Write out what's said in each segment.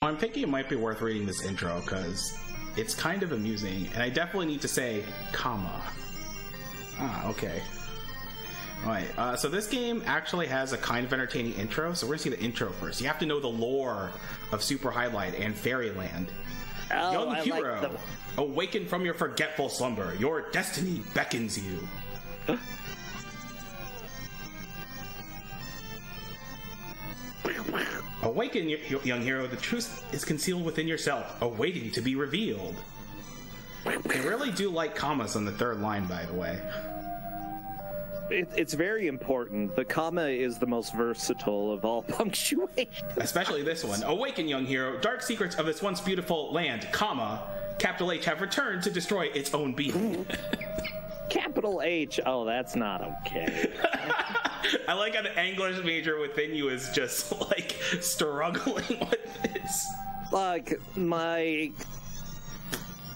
I'm thinking it might be worth reading this intro because it's kind of amusing, and I definitely need to say comma. Okay. Alright, so this game actually has a kind of entertaining intro, so we're gonna see the intro first. You have to know the lore of Super Hydlide and Fairyland. Young hero, awaken from your forgetful slumber. Your destiny beckons you. Awaken, young hero. The truth is concealed within yourself, awaiting to be revealed. They really do like commas on the third line, by the way. It's very important. The comma is the most versatile of all punctuation. Especially this one. Awaken, young hero. Dark secrets of this once beautiful land, comma, capital H have returned to destroy its own being. Capital H. Oh, that's not okay. I like how the English major within you is just, like, struggling with this. Like,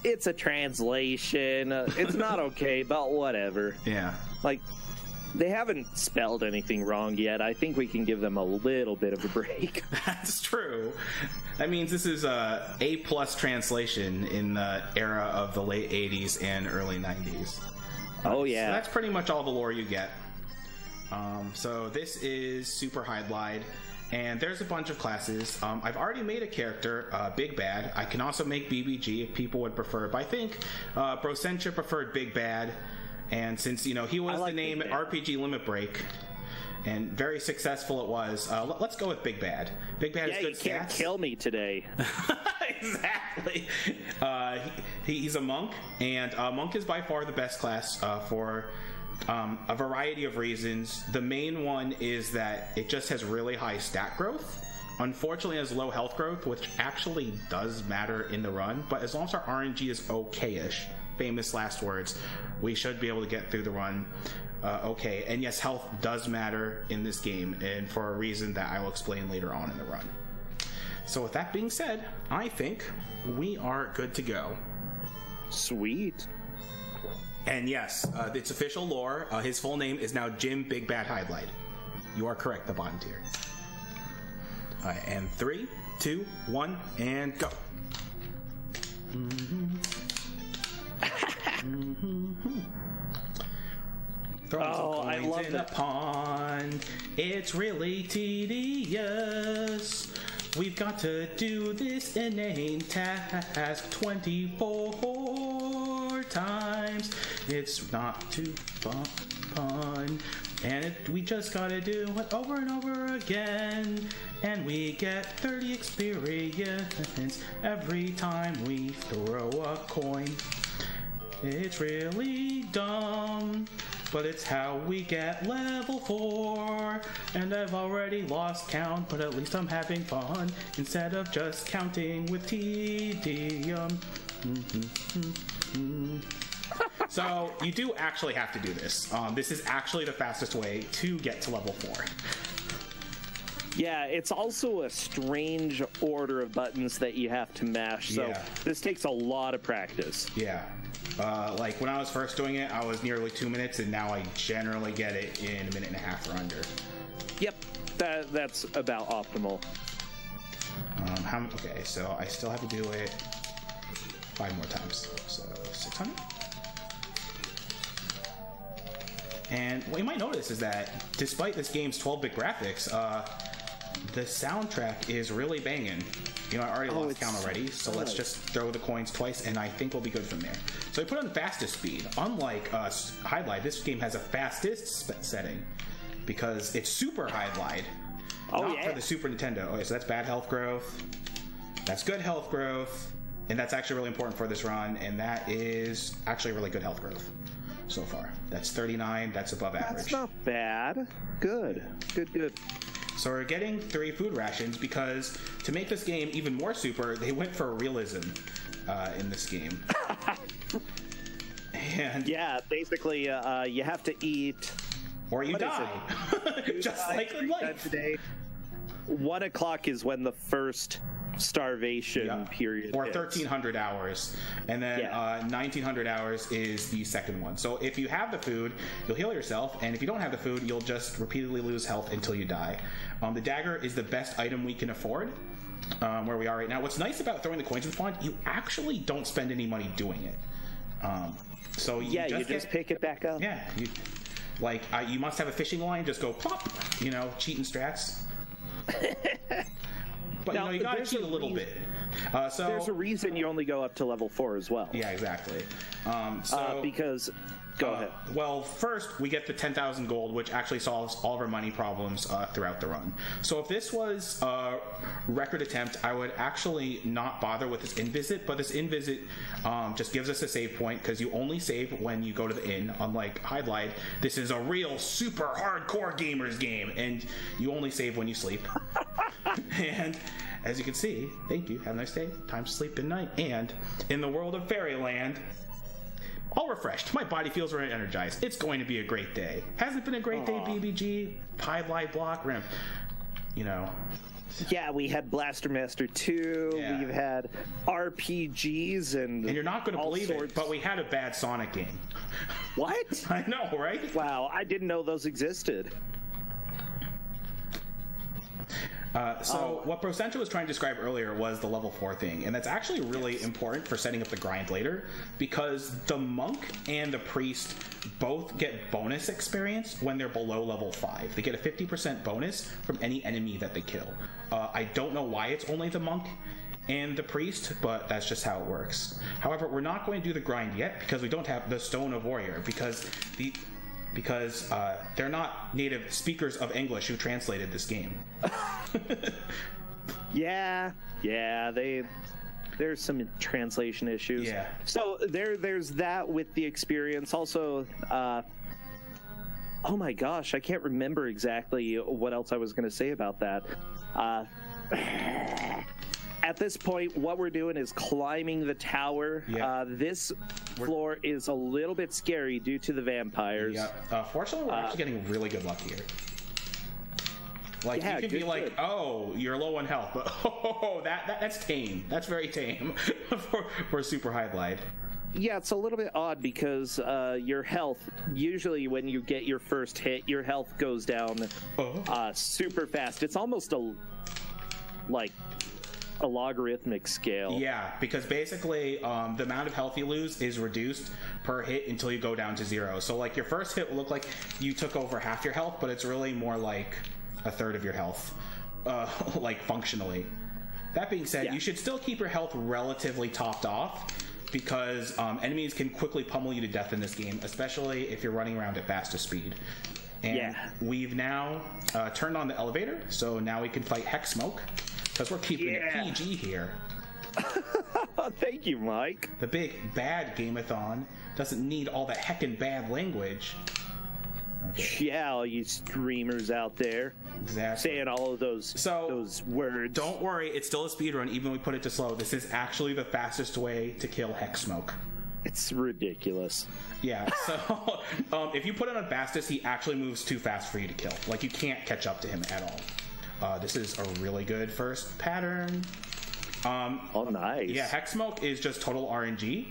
it's a translation. It's not okay, but whatever. Yeah. Like, they haven't spelled anything wrong yet. I think we can give them a little bit of a break. That's true. That means this is a A+ translation in the era of the late 80s and early 90s. Oh, yeah. So that's pretty much all the lore you get. So this is Super Hydlide, and there's a bunch of classes. I've already made a character, Big Bad. I can also make BBG if people would prefer, but I think Brosentia preferred Big Bad, and since, you know, he was the name RPG Limit Break, and very successful it was, let's go with Big Bad. Big Bad is good stats. You can't kill me today. Exactly. He's a monk, and monk is by far the best class for a variety of reasons. The main one is that it just has really high stat growth. Unfortunately, it has low health growth, which actually does matter in the run, but as long as our RNG is okay-ish, famous last words, we should be able to get through the run okay. And yes, health does matter in this game, and for a reason that I will explain later on in the run. So with that being said, I think we are good to go. Sweet. And yes, it's official lore. His full name is now Jim Big Bad Hydlide. You are correct, the bottom tier. All right, and 3, 2, 1, and go. Throwing some coins in a pond. It's really tedious. We've got to do this inane task 24 times. It's not too fun. And we just gotta do it over and over again. And we get 30 experience every time we throw a coin. It's really dumb, but it's how we get level 4. And I've already lost count, but at least I'm having fun instead of just counting with tedium. So you do actually have to do this. This is actually the fastest way to get to level 4. Yeah, it's also a strange order of buttons that you have to mash, so this takes a lot of practice. Yeah. Like when I was first doing it, I was nearly 2 minutes, and now I generally get it in a minute and a half or under. Yep, that's about optimal. Okay, so I still have to do it 5 more times, so 600. And what you might notice is that despite this game's 12-bit graphics, the soundtrack is really banging. You know, I already lost count already, so let's just throw the coins twice, and I think we'll be good from there. So I put on fastest speed. Unlike Hydlide, this game has a fastest setting because it's Super Hydlide, not for the Super Nintendo. Okay, so that's bad health growth. That's good health growth, and that's actually really important for this run, and that is actually really good health growth so far. That's 39. That's above average. That's not bad. Good. So we're getting 3 food rations because to make this game even more super, they went for realism in this game. And yeah, basically, you have to eat... Or you die. Just like in life. Today. 1 o'clock is when the first starvation period or hits. 1,300 hours, and then 1,900 hours is the second one. So if you have the food, you'll heal yourself, and if you don't have the food, you'll just repeatedly lose health until you die. The dagger is the best item we can afford, where we are right now. What's nice about throwing the coins in the pond, you actually don't spend any money doing it. So you just pick it back up. Yeah, you must have a fishing line. Just go plop. Cheating strats. But now, you gotta cheat a little bit. So there's a reason you only go up to level 4 as well. Yeah, exactly. Because go ahead. Well, first we get the 10,000 gold, which actually solves all of our money problems throughout the run. So if this was a record attempt, I would actually not bother with this in-visit, but this in-visit just gives us a save point, because you only save when you go to the inn. Unlike Hydlide, this is a real super hardcore gamers game, and you only save when you sleep. And as you can see, thank you, have a nice day, time to sleep, good night. And in the world of Fairyland, all refreshed. My body feels very energized. It's going to be a great day. Hasn't been a great day, BBG? Hydlide block, ramp. Yeah, we had Blaster Master 2. Yeah. We've had RPGs and you're not going to believe it, but we had a bad Sonic game. What? I know, right? Wow, I didn't know those existed. What Procentro was trying to describe earlier was the level 4 thing, and that's actually really important for setting up the grind later, because the monk and the priest both get bonus experience when they're below level 5. They get a 50% bonus from any enemy that they kill. I don't know why it's only the monk and the priest, but that's just how it works. However, we're not going to do the grind yet, because we don't have the Stone of Warrior, because they're not native speakers of English who translated this game. Yeah, there's some translation issues. Yeah. So there's that with the experience. Also, oh my gosh, I can't remember exactly what else I was going to say about that. At this point, what we're doing is climbing the tower. Yeah. This floor is a little bit scary due to the vampires. Yeah. Fortunately, we're actually getting really good luck here. Like, you can be like, oh, you're low on health, but that's tame. That's very tame for super Hydlide. Yeah, it's a little bit odd because your health, usually when you get your first hit, your health goes down super fast. It's almost a logarithmic scale. Yeah, because basically the amount of health you lose is reduced per hit until you go down to 0. So like your first hit will look like you took over half your health, but it's really more like a third of your health, like functionally. That being said, you should still keep your health relatively topped off, because enemies can quickly pummel you to death in this game, especially if you're running around at fastest speed. And we've now turned on the elevator, so now we can fight Hex Smoke, because we're keeping it PG here. Thank you, Mike. The big Bad Game-a-Thon doesn't need all that heckin' bad language. Okay. Yeah, all you streamers out there. Exactly. Saying all of those words. Don't worry, it's still a speedrun, even when we put it to slow. This is actually the fastest way to kill Hex Smoke. It's ridiculous. Yeah, so if you put it on fastest, he actually moves too fast for you to kill. Like, you can't catch up to him at all. This is a really good first pattern. Oh, nice. Yeah, Hex Smoke is just total RNG.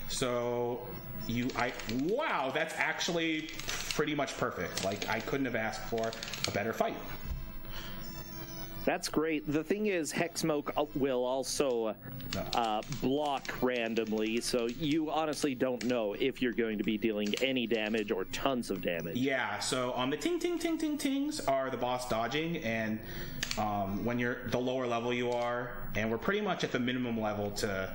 So wow, that's actually pretty much perfect. Like, I couldn't have asked for a better fight. That's great. The thing is, Hex Smoke will also block randomly, so you honestly don't know if you're going to be dealing any damage or tons of damage. Yeah, so the ting ting ting ting tings are the boss dodging, and when you're the lower level you are, and we're pretty much at the minimum level to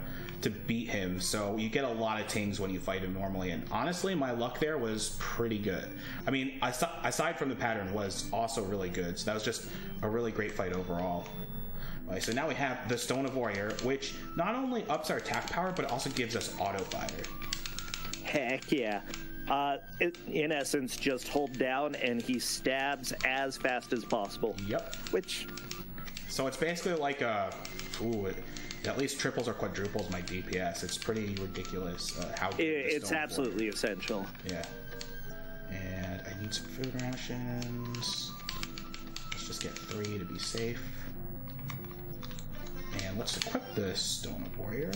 beat him, so you get a lot of tings when you fight him normally, and honestly my luck there was pretty good. I mean, aside from the pattern, was also really good, so that was just a really great fight overall. Right, so now we have the Stone of Warrior, which not only ups our attack power, but it also gives us auto fire. Heck yeah. In essence, just hold down and he stabs as fast as possible. Yep. So it's basically like it at least triples or quadruples my DPS. It's pretty ridiculous how good it's absolutely essential. Yeah. And I need some food rations. Let's just get 3 to be safe. And let's equip the Stone of Warrior.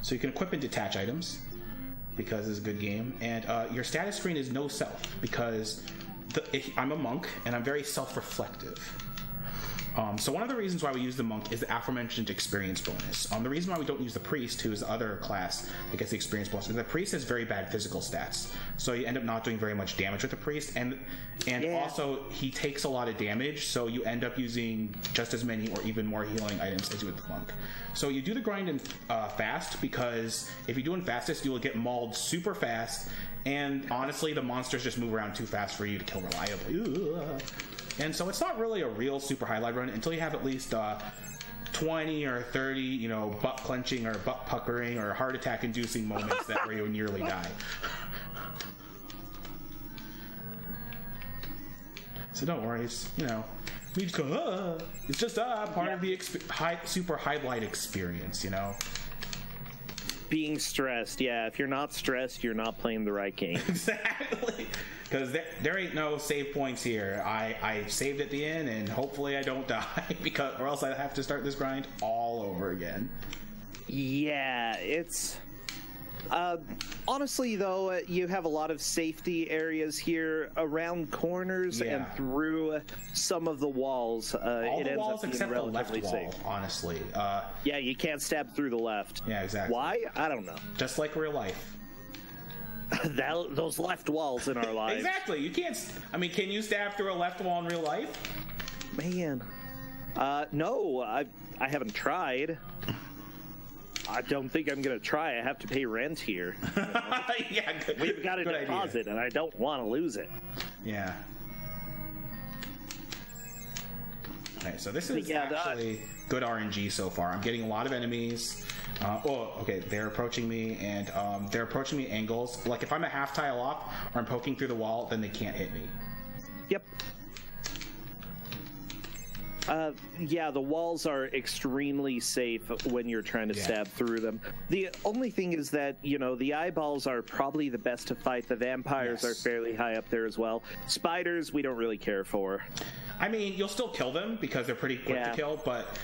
So you can equip and detach items, because it's a good game. And your status screen is no self, because I'm a monk and I'm very self-reflective. So one of the reasons why we use the monk is the aforementioned experience bonus. The reason why we don't use the priest, who is the other class that gets the experience bonus, is the priest has very bad physical stats. So you end up not doing very much damage with the priest, and also he takes a lot of damage, so you end up using just as many or even more healing items as you would with the monk. So you do the grind in fast, because if you do in fastest, you will get mauled super fast, and honestly, the monsters just move around too fast for you to kill reliably. Ugh. And so it's not really a real super Hydlide run until you have at least 20 or 30, butt clenching or butt puckering or heart attack inducing moments that where you nearly die. So don't worry, it's, we just go, it's just part of the super Hydlide experience, Being stressed, yeah. If you're not stressed, you're not playing the right game. Exactly. Because there ain't no save points here. I saved at the end, and hopefully I don't die, or else I have to start this grind all over again. Yeah, it's... honestly, though, you have a lot of safety areas here around corners and through some of the walls. All the walls except the left wall, honestly. Yeah, you can't stab through the left. Yeah, exactly. Why? I don't know. Just like real life. Those left walls in our lives. Exactly. You can't... can you stab through a left wall in real life? Man. No, I haven't tried. I don't think I'm going to try. I have to pay rent here. Yeah, good. We've got a deposit, idea. And I don't want to lose it. Yeah. Okay, so this is actually good RNG so far. I'm getting a lot of enemies. Okay, they're approaching me, and they're approaching me angles. Like, if I'm a half tile off, or I'm poking through the wall, then they can't hit me. Yep. Yeah, the walls are extremely safe when you're trying to stab through them. The only thing is that, the eyeballs are probably the best to fight. The vampires are fairly high up there as well. Spiders, we don't really care for. You'll still kill them because they're pretty quick to kill, but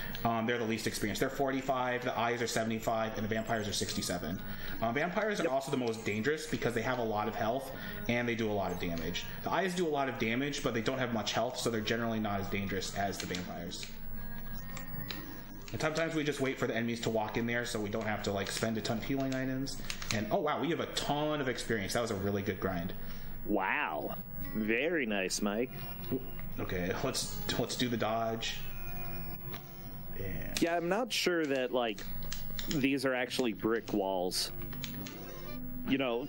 they're the least experienced. They're 45, the eyes are 75, and the vampires are 67. Vampires are also the most dangerous because they have a lot of health and they do a lot of damage. The eyes do a lot of damage, but they don't have much health, so they're generally not as dangerous as the vampires. And sometimes we just wait for the enemies to walk in there so we don't have to spend a ton of healing items. And oh wow, we have a ton of experience. That was a really good grind. Wow. Very nice, Mike. Okay, let's do the dodge. Yeah, I'm not sure that these are actually brick walls.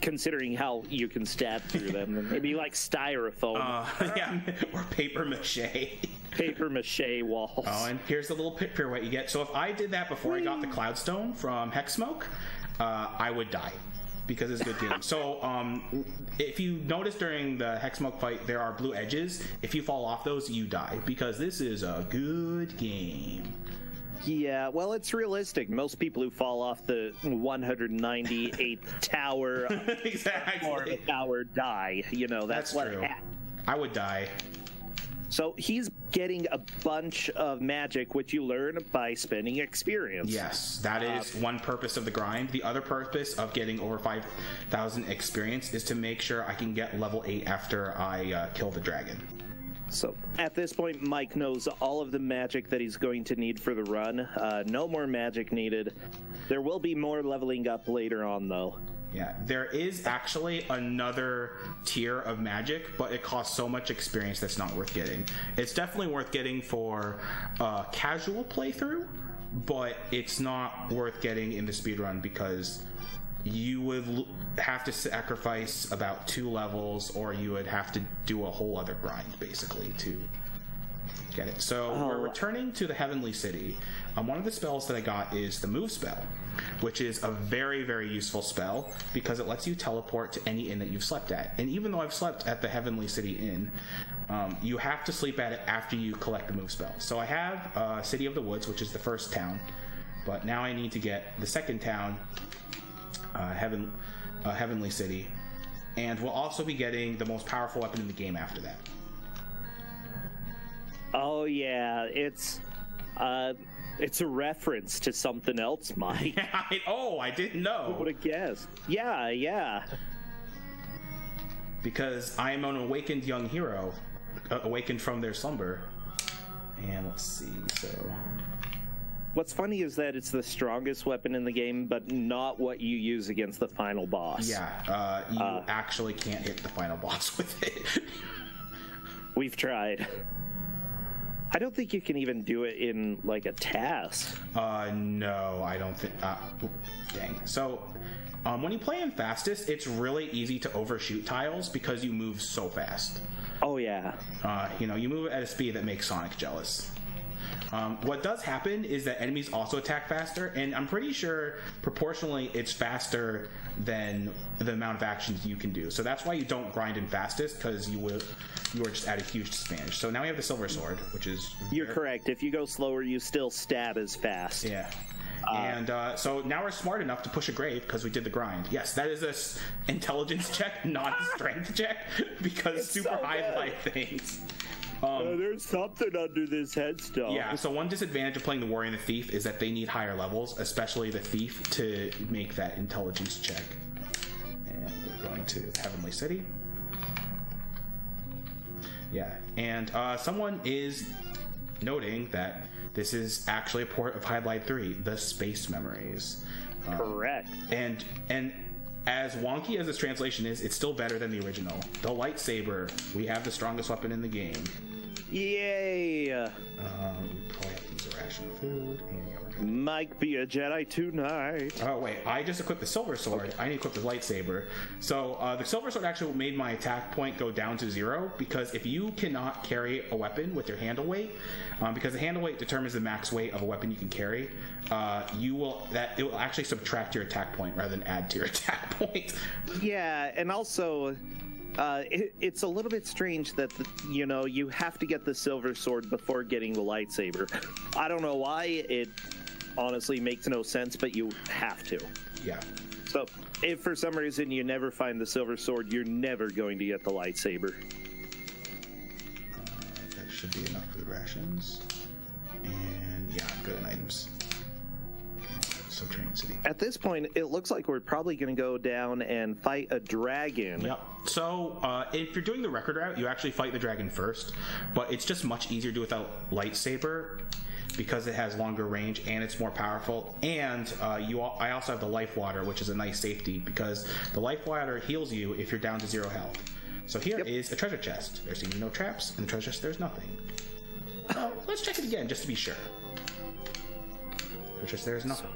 Considering how you can stab through them. Maybe styrofoam. Yeah, or paper mache. Paper mache walls. Oh, and here's the little pit pirouette you get. So if I did that before I got the Cloudstone from Hexsmoke, I would die. Because it's a good game. So, if you notice during the Hexsmoke fight, there are blue edges. If you fall off those, you die. Because this is a good game. Yeah, well, it's realistic. Most people who fall off the 198th tower or the tower die. That's what true. Happens. I would die. So he's getting a bunch of magic, which you learn by spending experience. Yes, that is one purpose of the grind. The other purpose of getting over 5,000 experience is to make sure I can get level 8 after I kill the dragon. So at this point, Mike knows all of the magic that he's going to need for the run. No more magic needed. There will be more leveling up later on, though. Yeah, there is actually another tier of magic, but it costs so much experience that's not worth getting. It's definitely worth getting for a casual playthrough, but it's not worth getting in the speedrun because you would have to sacrifice about 2 levels, or you would have to do a whole other grind, basically, to get it. So we're returning to the Heavenly City. One of the spells that I got is the Move spell, which is a very, very useful spell because it lets you teleport to any inn that you've slept at. And even though I've slept at the Heavenly City Inn, you have to sleep at it after you collect the Move spell. So I have City of the Woods, which is the first town, but now I need to get the second town, Heavenly City, and we'll also be getting the most powerful weapon in the game after that. Oh yeah, it's a reference to something else, Mike. I didn't know. Who would have guessed? Yeah. Because I am an awakened young hero, awakened from their slumber, And let's see, so... What's funny is that it's the strongest weapon in the game, but not what you use against the final boss. Yeah, you actually can't hit the final boss with it. We've tried. I don't think you can even do it in, like, a task. No, I don't think... dang. So, when you play in fastest, it's really easy to overshoot tiles because you move so fast. Oh, yeah. You know, you move at a speed that makes Sonic jealous. What does happen is that enemies also attack faster, and I'm pretty sure proportionally it's faster than the amount of actions you can do. So that's why you don't grind in fastest, because you are just at a huge disadvantage. So now we have the Silver Sword, which is... You're correct. If you go slower, you still stab as fast. Yeah. And so now we're smart enough to push a grave because we did the grind. Yes, that is a intelligence check, not a strength check, because super Hydlide things. There's something under this headstone. Yeah, so one disadvantage of playing the Warrior and the Thief is that they need higher levels, especially the Thief, to make that intelligence check. And we're going to Heavenly City. Yeah, and someone is noting that this is actually a port of Hydlide 3, the Space Memories. Correct. And as wonky as this translation is, it's still better than the original. The lightsaber, we have the strongest weapon in the game. Yay! We probably have to use a ration of food, and yeah, we're good. Might be a Jedi tonight. Oh wait, I just equipped the Silver Sword. Okay. I need to equip the lightsaber. So the Silver Sword actually made my attack point go down to 0, because if you cannot carry a weapon with your handle weight, because the handle weight determines the max weight of a weapon you can carry, it will actually subtract your attack point rather than add to your attack point. Yeah, and also it's a little bit strange that you have to get the Silver Sword before getting the lightsaber. I don't know why. It honestly makes no sense, but you have to. Yeah. So if for some reason you never find the Silver Sword, you're never going to get the lightsaber. That should be enough food rations. And yeah, I'm good in items. Subterranean City. At this point, it looks like we're probably going to go down and fight a dragon. Yep. So if you're doing the record route, you actually fight the dragon first, but it's just much easier to do without lightsaber because it has longer range and it's more powerful. And I also have the life water, which is a nice safety because the life water heals you if you're down to 0 health. So here is a treasure chest. There seem to be no traps. In the treasure chest, there's nothing. Let's check it again just to be sure. Treasure chest, there's nothing.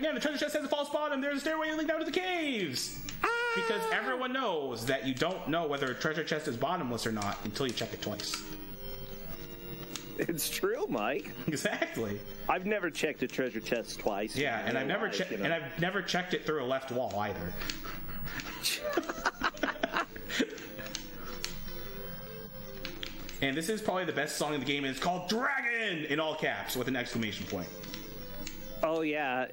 Yeah, the treasure chest has a false bottom. There's a stairway leading down to the caves. Because everyone knows that you don't know whether a treasure chest is bottomless or not until you check it twice. It's true, Mike. Exactly. I've never checked a treasure chest twice. Yeah, and I've never checked, and I've never checked it through a left wall either. And this is probably the best song in the game, and it's called Dragon in all caps with an exclamation point. Oh yeah,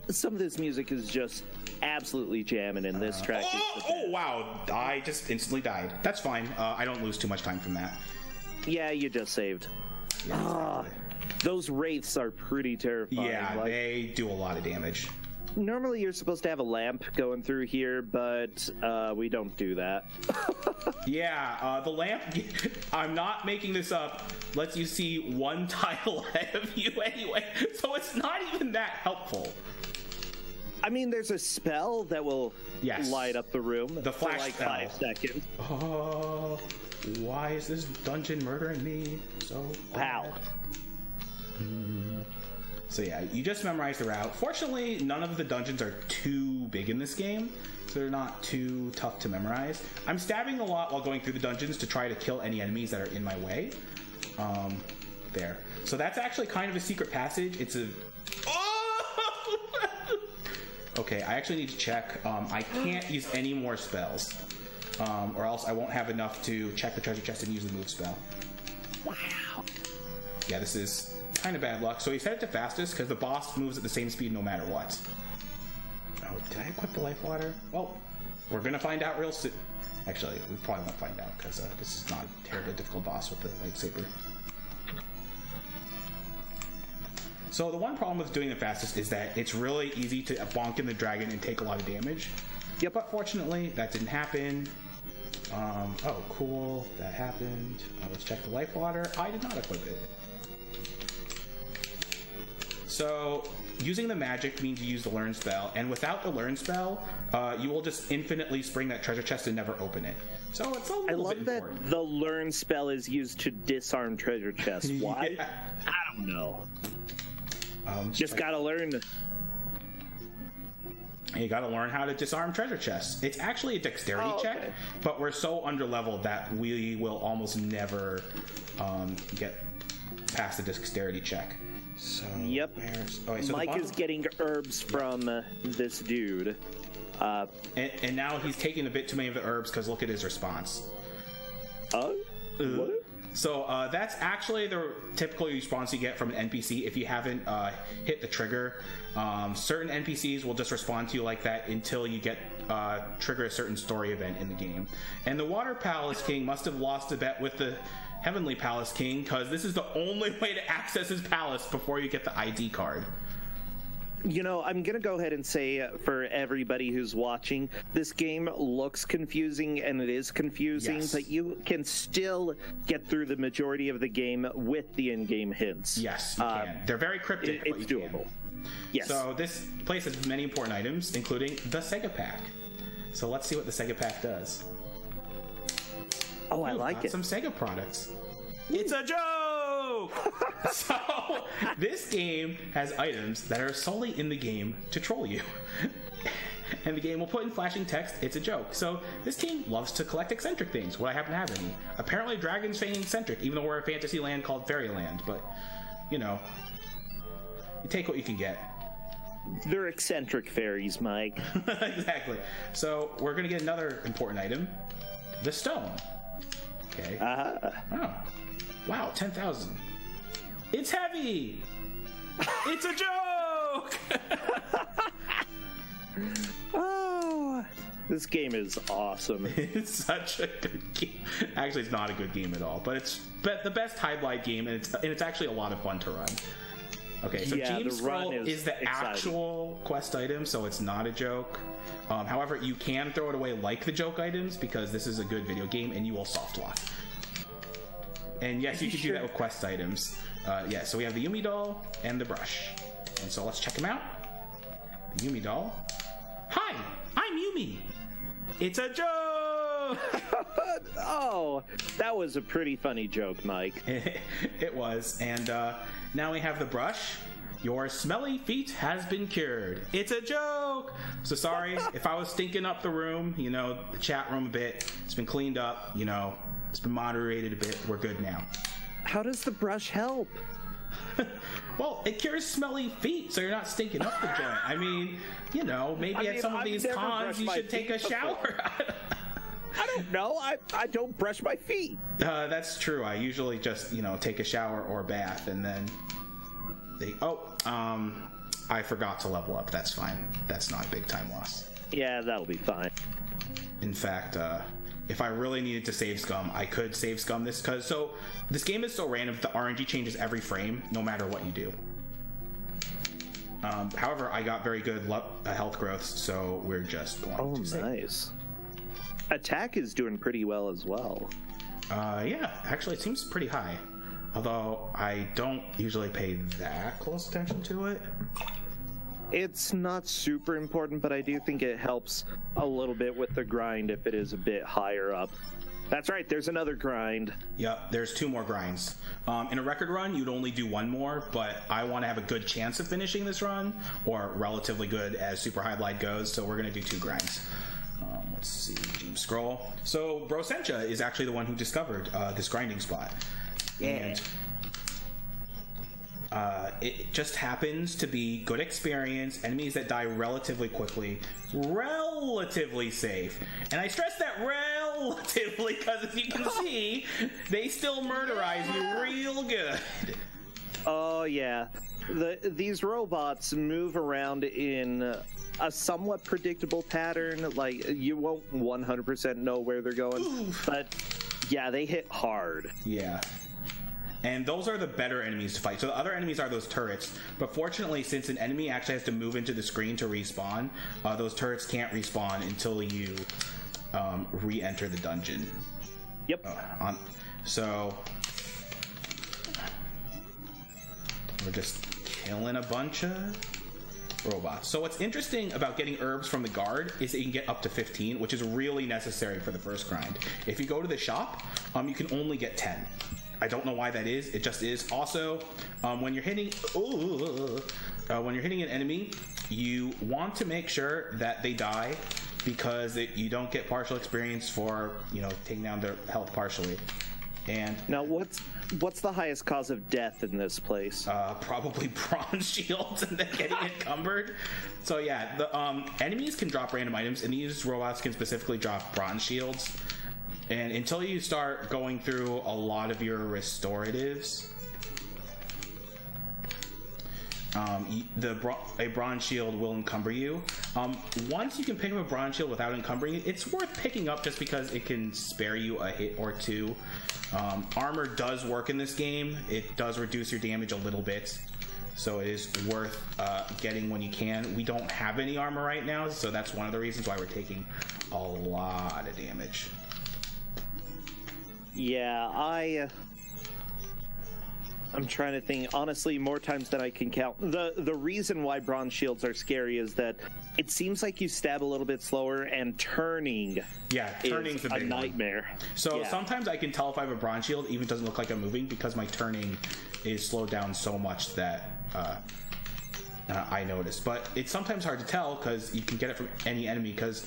some of this music is just absolutely jamming in this track. Oh wow, I just instantly died. That's fine. I don't lose too much time from that. Yeah, you just saved. Yeah, exactly. Those wraiths are pretty terrifying. Yeah, they do a lot of damage. Normally you're supposed to have a lamp going through here, but we don't do that. Yeah, the lamp, I'm not making this up, lets you see one tile ahead of you anyway, so it's not even that helpful. I mean, there's a spell that will light up the room the flash for like spell. 5 seconds. Oh, why is this dungeon murdering me so bad? Wow. So yeah, you just memorize the route. Fortunately, none of the dungeons are too big in this game, so they're not too tough to memorize. I'm stabbing a lot while going through the dungeons to try to kill any enemies that are in my way. There. So that's actually kind of a secret passage. It's a... Oh! Okay, I actually need to check. I can't use any more spells, or else I won't have enough to check the treasure chest and use the move spell. Wow. Yeah, this is kind of bad luck. So he set it to fastest because the boss moves at the same speed no matter what. Oh, did I equip the life water? Well, we're gonna find out real soon. Actually, we probably won't find out because this is not a terribly difficult boss with the lightsaber. So the one problem with doing the fastest is that it's really easy to bonk in the dragon and take a lot of damage. Yeah, but fortunately that didn't happen. Oh, cool. That happened. Let's check the life water. I did not equip it. So, using the magic means you use the learn spell, and without the learn spell, you will just infinitely spring that treasure chest and never open it. So it's a little bit important. I love that the learn spell is used to disarm treasure chests. Why? Yeah. I don't know. Just gotta learn. You gotta learn how to disarm treasure chests. It's actually a dexterity check, but we're so underleveled that we will almost never get past the dexterity check. So, yep. So Mike is getting herbs from this dude. And now he's taking a bit too many of the herbs because look at his response. What? So that's actually the typical response you get from an NPC if you haven't hit the trigger. Certain NPCs will just respond to you like that until you get trigger a certain story event in the game. And the Water Palace King must have lost a bet with the Heavenly Palace King because this is the only way to access his palace before you get the ID card. You know, I'm going to go ahead and say for everybody who's watching, this game looks confusing, and it is confusing, yes. But you can still get through the majority of the game with the in-game hints. Yes, you can. They're very cryptic, It's doable. Yes. So this place has many important items, including the Sega Pack. So let's see what the Sega Pack does. Oh, I like it. Some Sega products. It's a joke! So, this game has items that are solely in the game to troll you. And the game will put in flashing text, it's a joke. So, this game loves to collect eccentric things. Would I happen to have any? Apparently, dragons ain't eccentric, even though we're a fantasy land called Fairyland. But, you know, you take what you can get. They're eccentric fairies, Mike. Exactly. So, we're going to get another important item. The stone. Okay. Oh. Wow, 10,000. It's heavy! It's a joke! Oh, this game is awesome. It's such a good game. Actually, it's not a good game at all, but it's the best Hydlide game, and it's actually a lot of fun to run. Okay, so yeah, James Scroll is the actual quest item, so it's not a joke. However, you can throw it away like the joke items because this is a good video game, and you will soft lock. And yes, you can do that with quest items. Yeah, so we have the Yumi doll and the brush. And so let's check them out. The Yumi doll. Hi, I'm Yumi. It's a joke! Oh, that was a pretty funny joke, Mike. It was. And now we have the brush. Your smelly feet has been cured. It's a joke! So sorry if I was stinking up the room, you know, the chat room a bit. It's been cleaned up, you know. It's been moderated a bit. We're good now. How does the brush help? Well, it cures smelly feet, so you're not stinking up the joint. I mean, you know, maybe at some of these cons you should take a shower. I don't know. I don't brush my feet. That's true. I usually just, you know, take a shower or bath and then I forgot to level up. That's fine. That's not a big time loss. Yeah, that'll be fine. In fact, if I really needed to save scum, I could save scum this because this game is so random. The RNG changes every frame, no matter what you do. However, I got very good health growth, so we're just going to save. Nice. Attack is doing pretty well as well. Yeah, actually, it seems pretty high. Although I don't usually pay that close attention to it. It's not super important, but I do think it helps a little bit with the grind if it is a bit higher up. That's right, there's another grind. Yep, there's 2 more grinds. In a record run, you'd only do 1 more, but I want to have a good chance of finishing this run, or relatively good as Super Hydlide goes, so we're going to do 2 grinds. Let's see, James Scroll. So, Brosencha is actually the one who discovered this grinding spot. Yeah. And it just happens to be good experience, enemies that die relatively quickly, relatively safe. And I stress that relatively because, as you can see, they still murderize you real good. Oh, yeah. These robots move around in a somewhat predictable pattern. Like, you won't 100% know where they're going. Oof. But, yeah, they hit hard. Yeah. And those are the better enemies to fight. So the other enemies are those turrets. But fortunately, since an enemy actually has to move into the screen to respawn, those turrets can't respawn until you re-enter the dungeon. Yep. So we're just killing a bunch of robots. So what's interesting about getting herbs from the guard is that you can get up to 15, which is really necessary for the first grind. If you go to the shop, you can only get 10. I don't know why that is. It just is. Also, when you're hitting an enemy, you want to make sure that they die, because you don't get partial experience for taking down their health partially. And now, what's the highest cause of death in this place? Probably bronze shields and then getting encumbered. So yeah, the enemies can drop random items, and these robots can specifically drop bronze shields. And until you start going through a lot of your restoratives, a bronze shield will encumber you. Once you can pick up a bronze shield without encumbering it, it's worth picking up just because it can spare you a hit or two. Armor does work in this game. It does reduce your damage a little bit, so it is worth getting when you can. We don't have any armor right now, so that's one of the reasons why we're taking a lot of damage. Yeah, I'm trying to think. Honestly, more times than I can count. The reason why bronze shields are scary is that it seems like you stab a little bit slower, and turning turning's is a nightmare. So sometimes I can tell if I have a bronze shield, even if it doesn't look like I'm moving, because my turning is slowed down so much that I notice. But it's sometimes hard to tell because you can get it from any enemy, because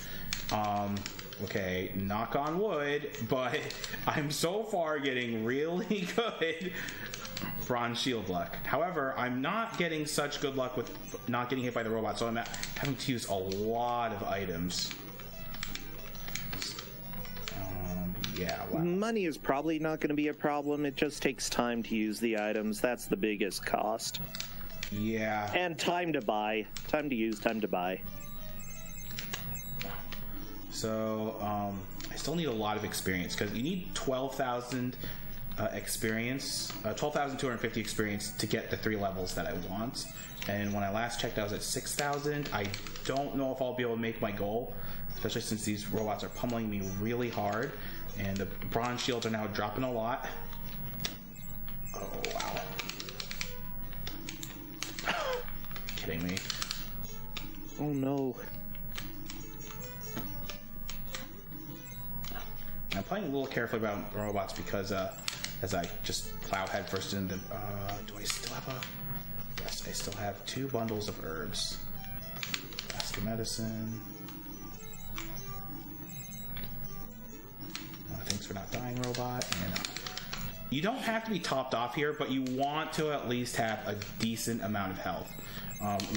okay, knock on wood, but I'm so far getting really good bronze shield luck. However, I'm not getting such good luck with not getting hit by the robot, so I'm having to use a lot of items. Wow. Money is probably not going to be a problem. It just takes time to use the items. That's the biggest cost. Yeah. And time to buy. Time to use, time to buy. So, I still need a lot of experience, because you need 12,000 experience, 12,250 experience to get the 3 levels that I want. And when I last checked, I was at 6,000. I don't know if I'll be able to make my goal, especially since these robots are pummeling me really hard, and the bronze shields are now dropping a lot. Oh, wow. Kidding me? Oh, no. I'm playing a little carefully about robots because as I just plow headfirst into them, do I still have a... Yes, I still have 2 bundles of herbs. Basket medicine. Thanks for not dying, robot. And you don't have to be topped off here, but you want to at least have a decent amount of health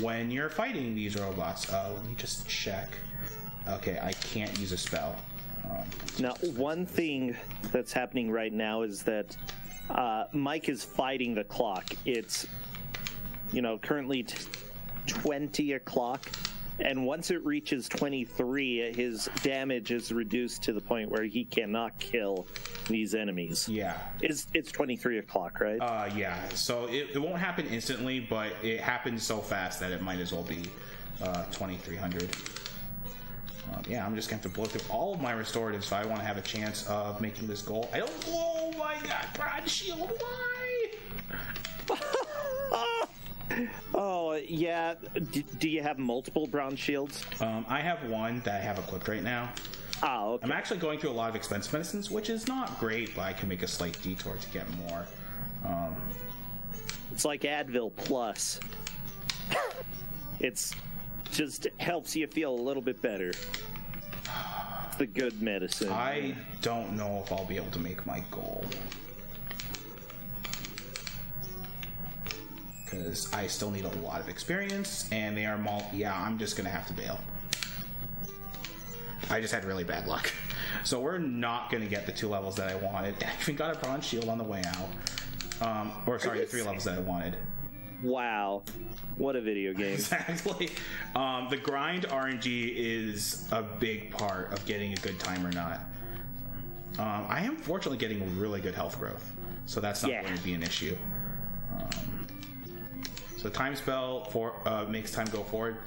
when you're fighting these robots. Let me just check. Okay, I can't use a spell. Now, one thing that's happening right now is that Mike is fighting the clock. It's, currently 20 o'clock, and once it reaches 23, his damage is reduced to the point where he cannot kill these enemies. Yeah. It's 23 o'clock, right? Yeah. So it won't happen instantly, but it happens so fast that it might as well be 2,300. Yeah, I'm just going to have to blow through all of my restoratives if I want to have a chance of making this goal. Oh my god, bronze shield, why? Oh, yeah. Do you have multiple bronze shields? I have one that I have equipped right now. Oh, okay. I'm actually going through a lot of expensive medicines, which is not great, but I can make a slight detour to get more. It's like Advil Plus. It's just helps you feel a little bit better. It's the good medicine. I don't know if I'll be able to make my goal, because I still need a lot of experience, and they are yeah, I'm just gonna have to bail. I just had really bad luck. So we're not gonna get the 2 levels that I wanted. I even got a bronze shield on the way out. Or sorry, the 3 levels that I wanted. Wow. What a video game. Exactly. The grind RNG is a big part of getting a good time or not. I am fortunately getting really good health growth, so that's not going to be an issue. So time spell makes time go forward.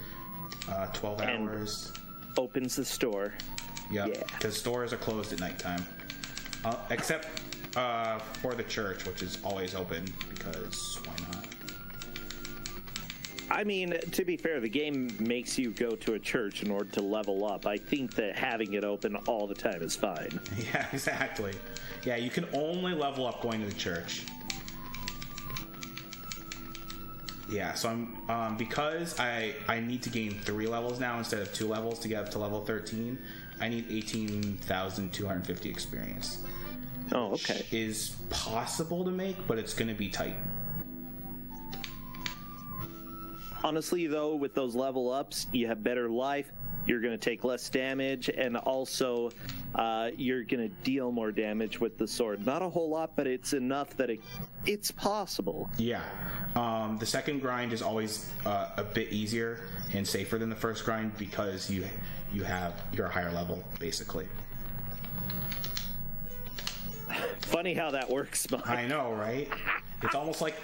12 hours. Opens the store. Yep, because stores are closed at nighttime. Except for the church, which is always open, because why not? I mean, to be fair, the game makes you go to a church in order to level up. I think that having it open all the time is fine. Yeah, exactly. Yeah, you can only level up going to the church. Yeah, so I'm because I need to gain 3 levels now instead of 2 levels to get up to level 13. I need 18,250 experience. Oh, okay. Which is possible to make, but it's going to be tight. Honestly, though, with those level ups, you have better life, you're going to take less damage, and also you're going to deal more damage with the sword. Not a whole lot, but it's enough that it's possible. Yeah. The second grind is always a bit easier and safer than the first grind because you're a higher level, basically. Funny how that works, Mike. I know, right? It's almost like,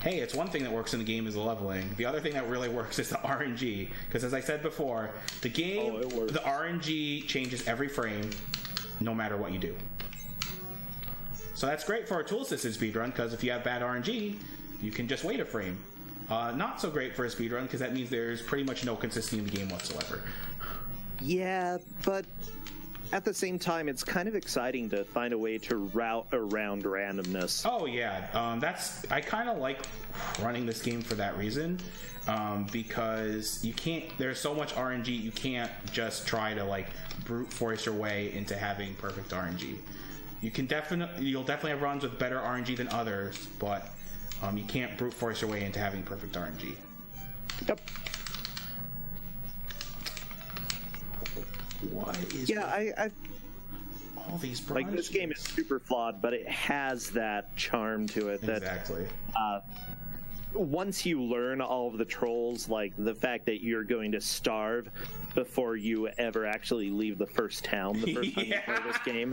hey, it's one thing that works in the game is the leveling. The other thing that really works is the RNG. Because as I said before, the game, the RNG changes every frame, no matter what you do. So that's great for a tool-assisted speedrun, because if you have bad RNG, you can just wait a frame. Not so great for a speedrun, because that means there's pretty much no consistency in the game whatsoever. Yeah, but at the same time, it's kind of exciting to find a way to route around randomness. Oh yeah, I kind of like running this game for that reason, because you can't. There's so much RNG, you can't just try to like brute force your way into having perfect RNG. You'll definitely have runs with better RNG than others, but you can't brute force your way into having perfect RNG. Yep. What is all these branches? Like, this game is super flawed, but it has that charm to it. Exactly. That once you learn all of the trolls, like the fact that you're going to starve before you ever actually leave the first town the first time you play this game.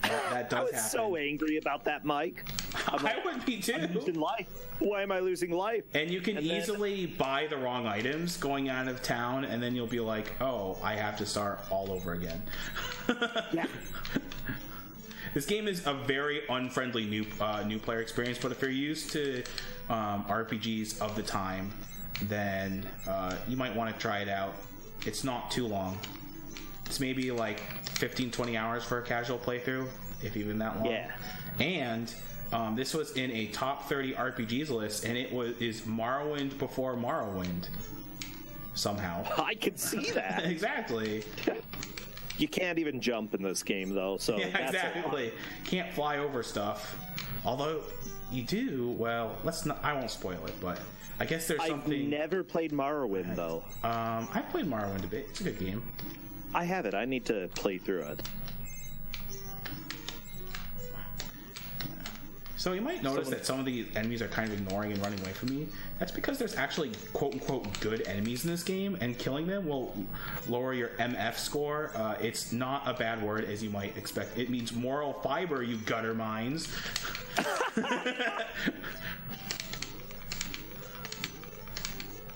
That does happen. I was so angry about that, Mike. I would be too. I'm losing life. Why am I losing life? And you can easily buy the wrong items going out of town, and then you'll be like, oh, I have to start all over again. Yeah. This game is a very unfriendly new player experience, but if you're used to RPGs of the time, then you might want to try it out. It's not too long. It's maybe like 15-20 hours for a casual playthrough, if even that long. Yeah. And this was in a top 30 RPGs list, and it is Morrowind before Morrowind. Somehow. I can see that. Exactly. You can't even jump in this game, though. So yeah, exactly. Can't fly over stuff. Although you do. Well, let's not. I won't spoil it, but I guess there's something. I've never played Morrowind, though. I played Morrowind a bit. It's a good game. I have it. I need to play through it. So you might notice that some of the enemies are kind of ignoring and running away from me. That's because there's actually quote-unquote good enemies in this game, and killing them will lower your MF score. It's not a bad word, as you might expect. It means moral fiber, you gutter minds.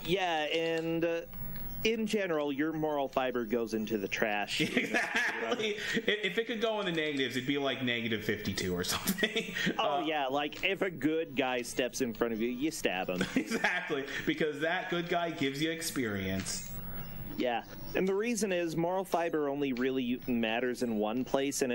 Yeah, and in general, your moral fiber goes into the trash. Exactly. If it could go in the negatives, it'd be like negative 52 or something. Oh, yeah, like if a good guy steps in front of you, you stab him. Exactly, because that good guy gives you experience. Yeah, and the reason is moral fiber only really matters in one place, and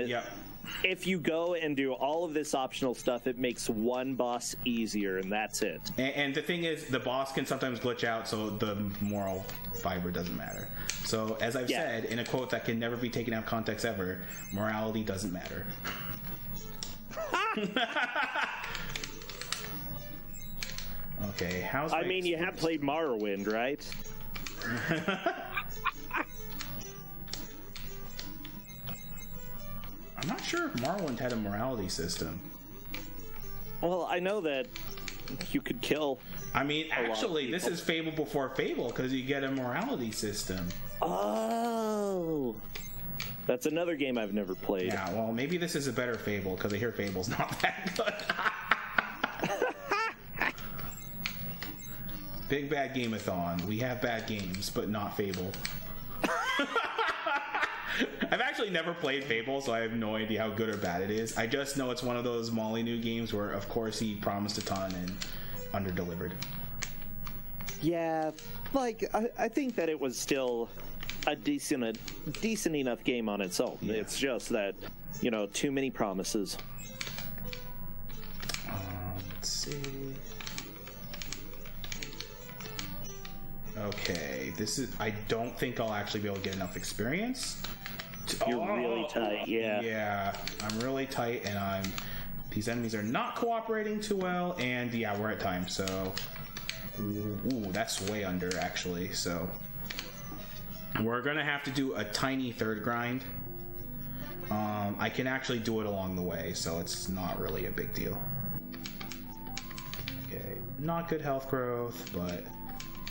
if you go and do all of this optional stuff, it makes one boss easier, and that's it. And the thing is, the boss can sometimes glitch out, so the moral fiber doesn't matter. So, as I've said, in a quote that can never be taken out of context ever, morality doesn't matter. Okay, I mean, you have played Morrowind, right? I'm not sure if Morrowind had a morality system. Well, I know that you could kill. I mean, actually, this is Fable before Fable, because you get a morality system. Oh, that's another game I've never played. Yeah, well, maybe this is a better Fable, because I hear Fable's not that good. Big Bad Game-a-Thon. We have bad games, but not Fable. actually never played Fable, so I have no idea how good or bad it is. I just know it's one of those Molyneux games where, of course, he promised a ton and under-delivered. Yeah, like, I think that it was still a decent enough game on its own. Yeah. It's just that, you know, too many promises. Let's see. Okay, this is... I don't think I'll actually be able to get enough experience. You're really tight, yeah. Yeah, I'm really tight, and these enemies are not cooperating too well, and yeah, we're at time, so... Ooh, that's way under, actually, so... We're gonna have to do a tiny third grind. I can actually do it along the way, so it's not really a big deal. Okay, not good health growth, but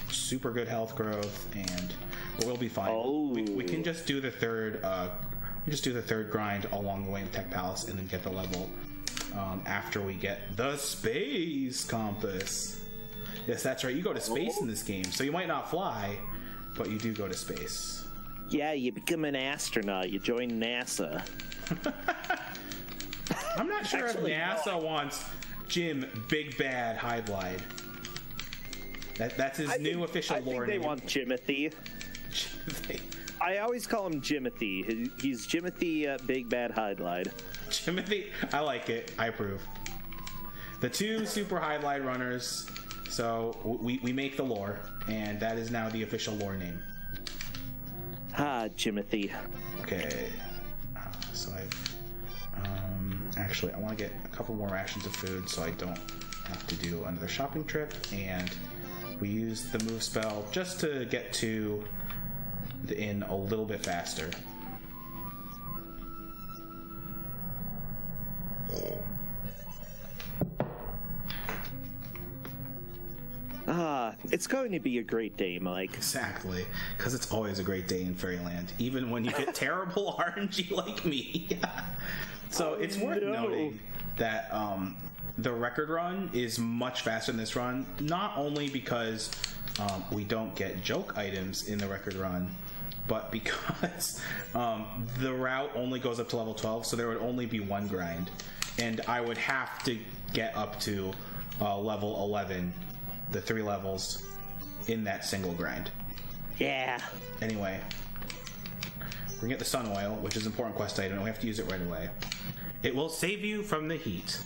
super good health growth, but we'll be fine. Oh. We can just do the third. Grind along the way in Tech Palace, and then get the level after we get the space compass. Yes, that's right. You go to space in this game, so you might not fly, but you do go to space. Yeah, you become an astronaut. You join NASA. I'm not sure actually, if NASA wants Jim Big Bad Hydlide. That's his new official lore name. I think they want Jimothy. I always call him Jimothy. He's Jimothy Big Bad Hydlide. Jimothy, I like it. I approve. The two super Hydlide runners. So we make the lore, and that is now the official lore name. Jimothy. Okay. So actually, I want to get a couple more rations of food so I don't have to do another shopping trip, and we use the move spell just to get to the inn a little bit faster. It's going to be a great day, Mike. Exactly, because it's always a great day in Fairyland, even when you get terrible RNG like me. So it's worth noting that the record run is much faster than this run, not only because we don't get joke items in the record run, but because the route only goes up to level 12, so there would only be one grind, and I would have to get up to level 11, the 3 levels, in that single grind. Yeah. Anyway, we're gonna get the sun oil, which is an important quest item, and we have to use it right away. It will save you from the heat.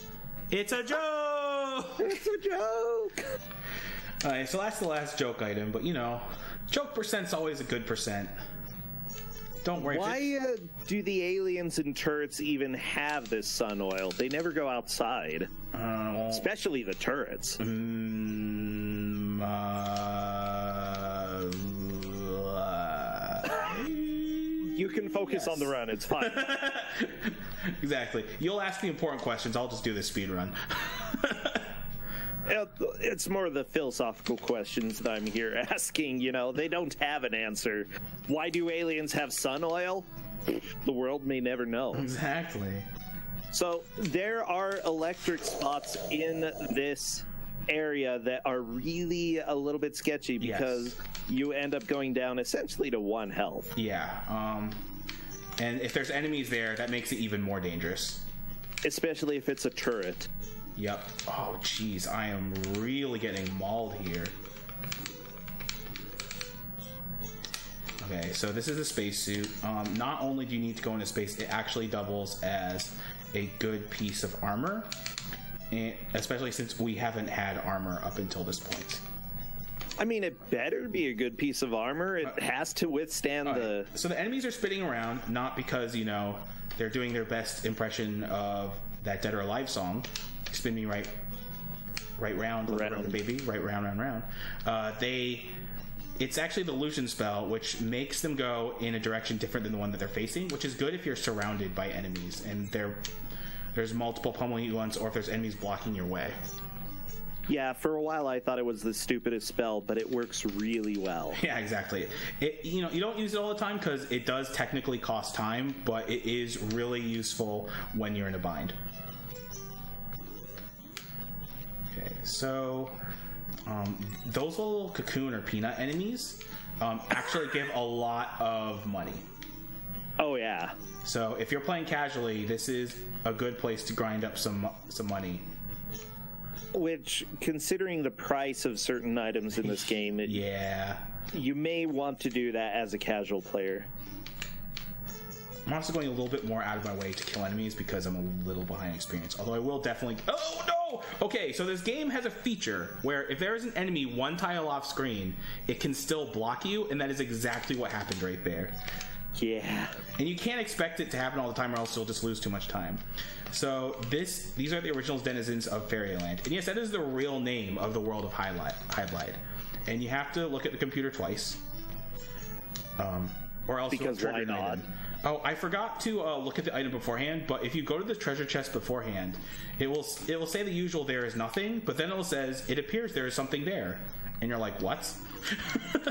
It's a joke! It's a joke! Alright, so that's the last joke item, but you know, joke percent's always a good percent. Don't worry. Why do the aliens and turrets even have this sun oil? They never go outside. Especially the turrets. You can focus on the run, it's fine. Exactly. You'll ask the important questions, I'll just do the speed run. It's more the philosophical questions that I'm here asking, you know. They don't have an answer. Why do aliens have sun oil? The world may never know. Exactly. So there are electric spots in this area that are really a little bit sketchy because you end up going down essentially to 1 health. Yeah. And if there's enemies there, that makes it even more dangerous. Especially if it's a turret. Yep. Oh, jeez. I am really getting mauled here. Okay, so this is a spacesuit. Not only do you need to go into space, it actually doubles as a good piece of armor. And especially since we haven't had armor up until this point. I mean, it better be a good piece of armor. It has to withstand the... So the enemies are spinning around, not because, you know, they're doing their best impression of that Dead or Alive song. Spin me right round, baby, right round. It's actually the illusion spell, which makes them go in a direction different than the one that they're facing, which is good if you're surrounded by enemies and there's multiple pummeling ones, or if there's enemies blocking your way. Yeah, for a while I thought it was the stupidest spell, but it works really well. Yeah, exactly. You know, you don't use it all the time because it does technically cost time, but it is really useful when you're in a bind. Okay, so those little cocoon or peanut enemies actually give a lot of money. Oh yeah. So if you're playing casually, this is a good place to grind up some money. Which, considering the price of certain items in this game, yeah, you may want to do that as a casual player. I'm also going a little bit more out of my way to kill enemies because I'm a little behind experience. Although I will definitely... Oh, no! Okay, so this game has a feature where if there is an enemy one tile off screen, it can still block you, and that is exactly what happened right there. Yeah. And you can't expect it to happen all the time or else you'll just lose too much time. So these are the original denizens of Fairyland. And yes, that is the real name of the world of Hydlide. And you have to look at the computer twice. Or else because you'll why not? Oh, I forgot to look at the item beforehand, but if you go to the treasure chest beforehand, it will say the usual there is nothing, but then it says it appears there is something there. And you're like, what?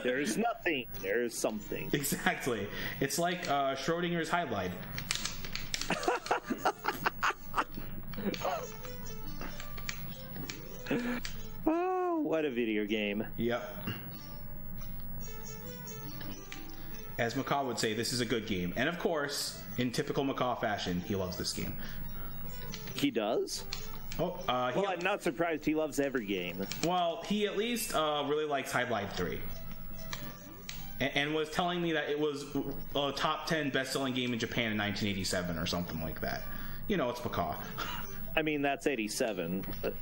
There is nothing. There is something. Exactly. It's like Schrodinger's Hydlide. Oh, what a video game. Yep. As Macaw would say, this is a good game. And of course, in typical Macaw fashion, he loves this game. He does? Oh, well, I'm not surprised. He loves every game. Well, he at least really likes Hydlide 3. And was telling me that it was a top 10 best-selling game in Japan in 1987 or something like that. You know, it's Macaw. I mean, that's 87. But...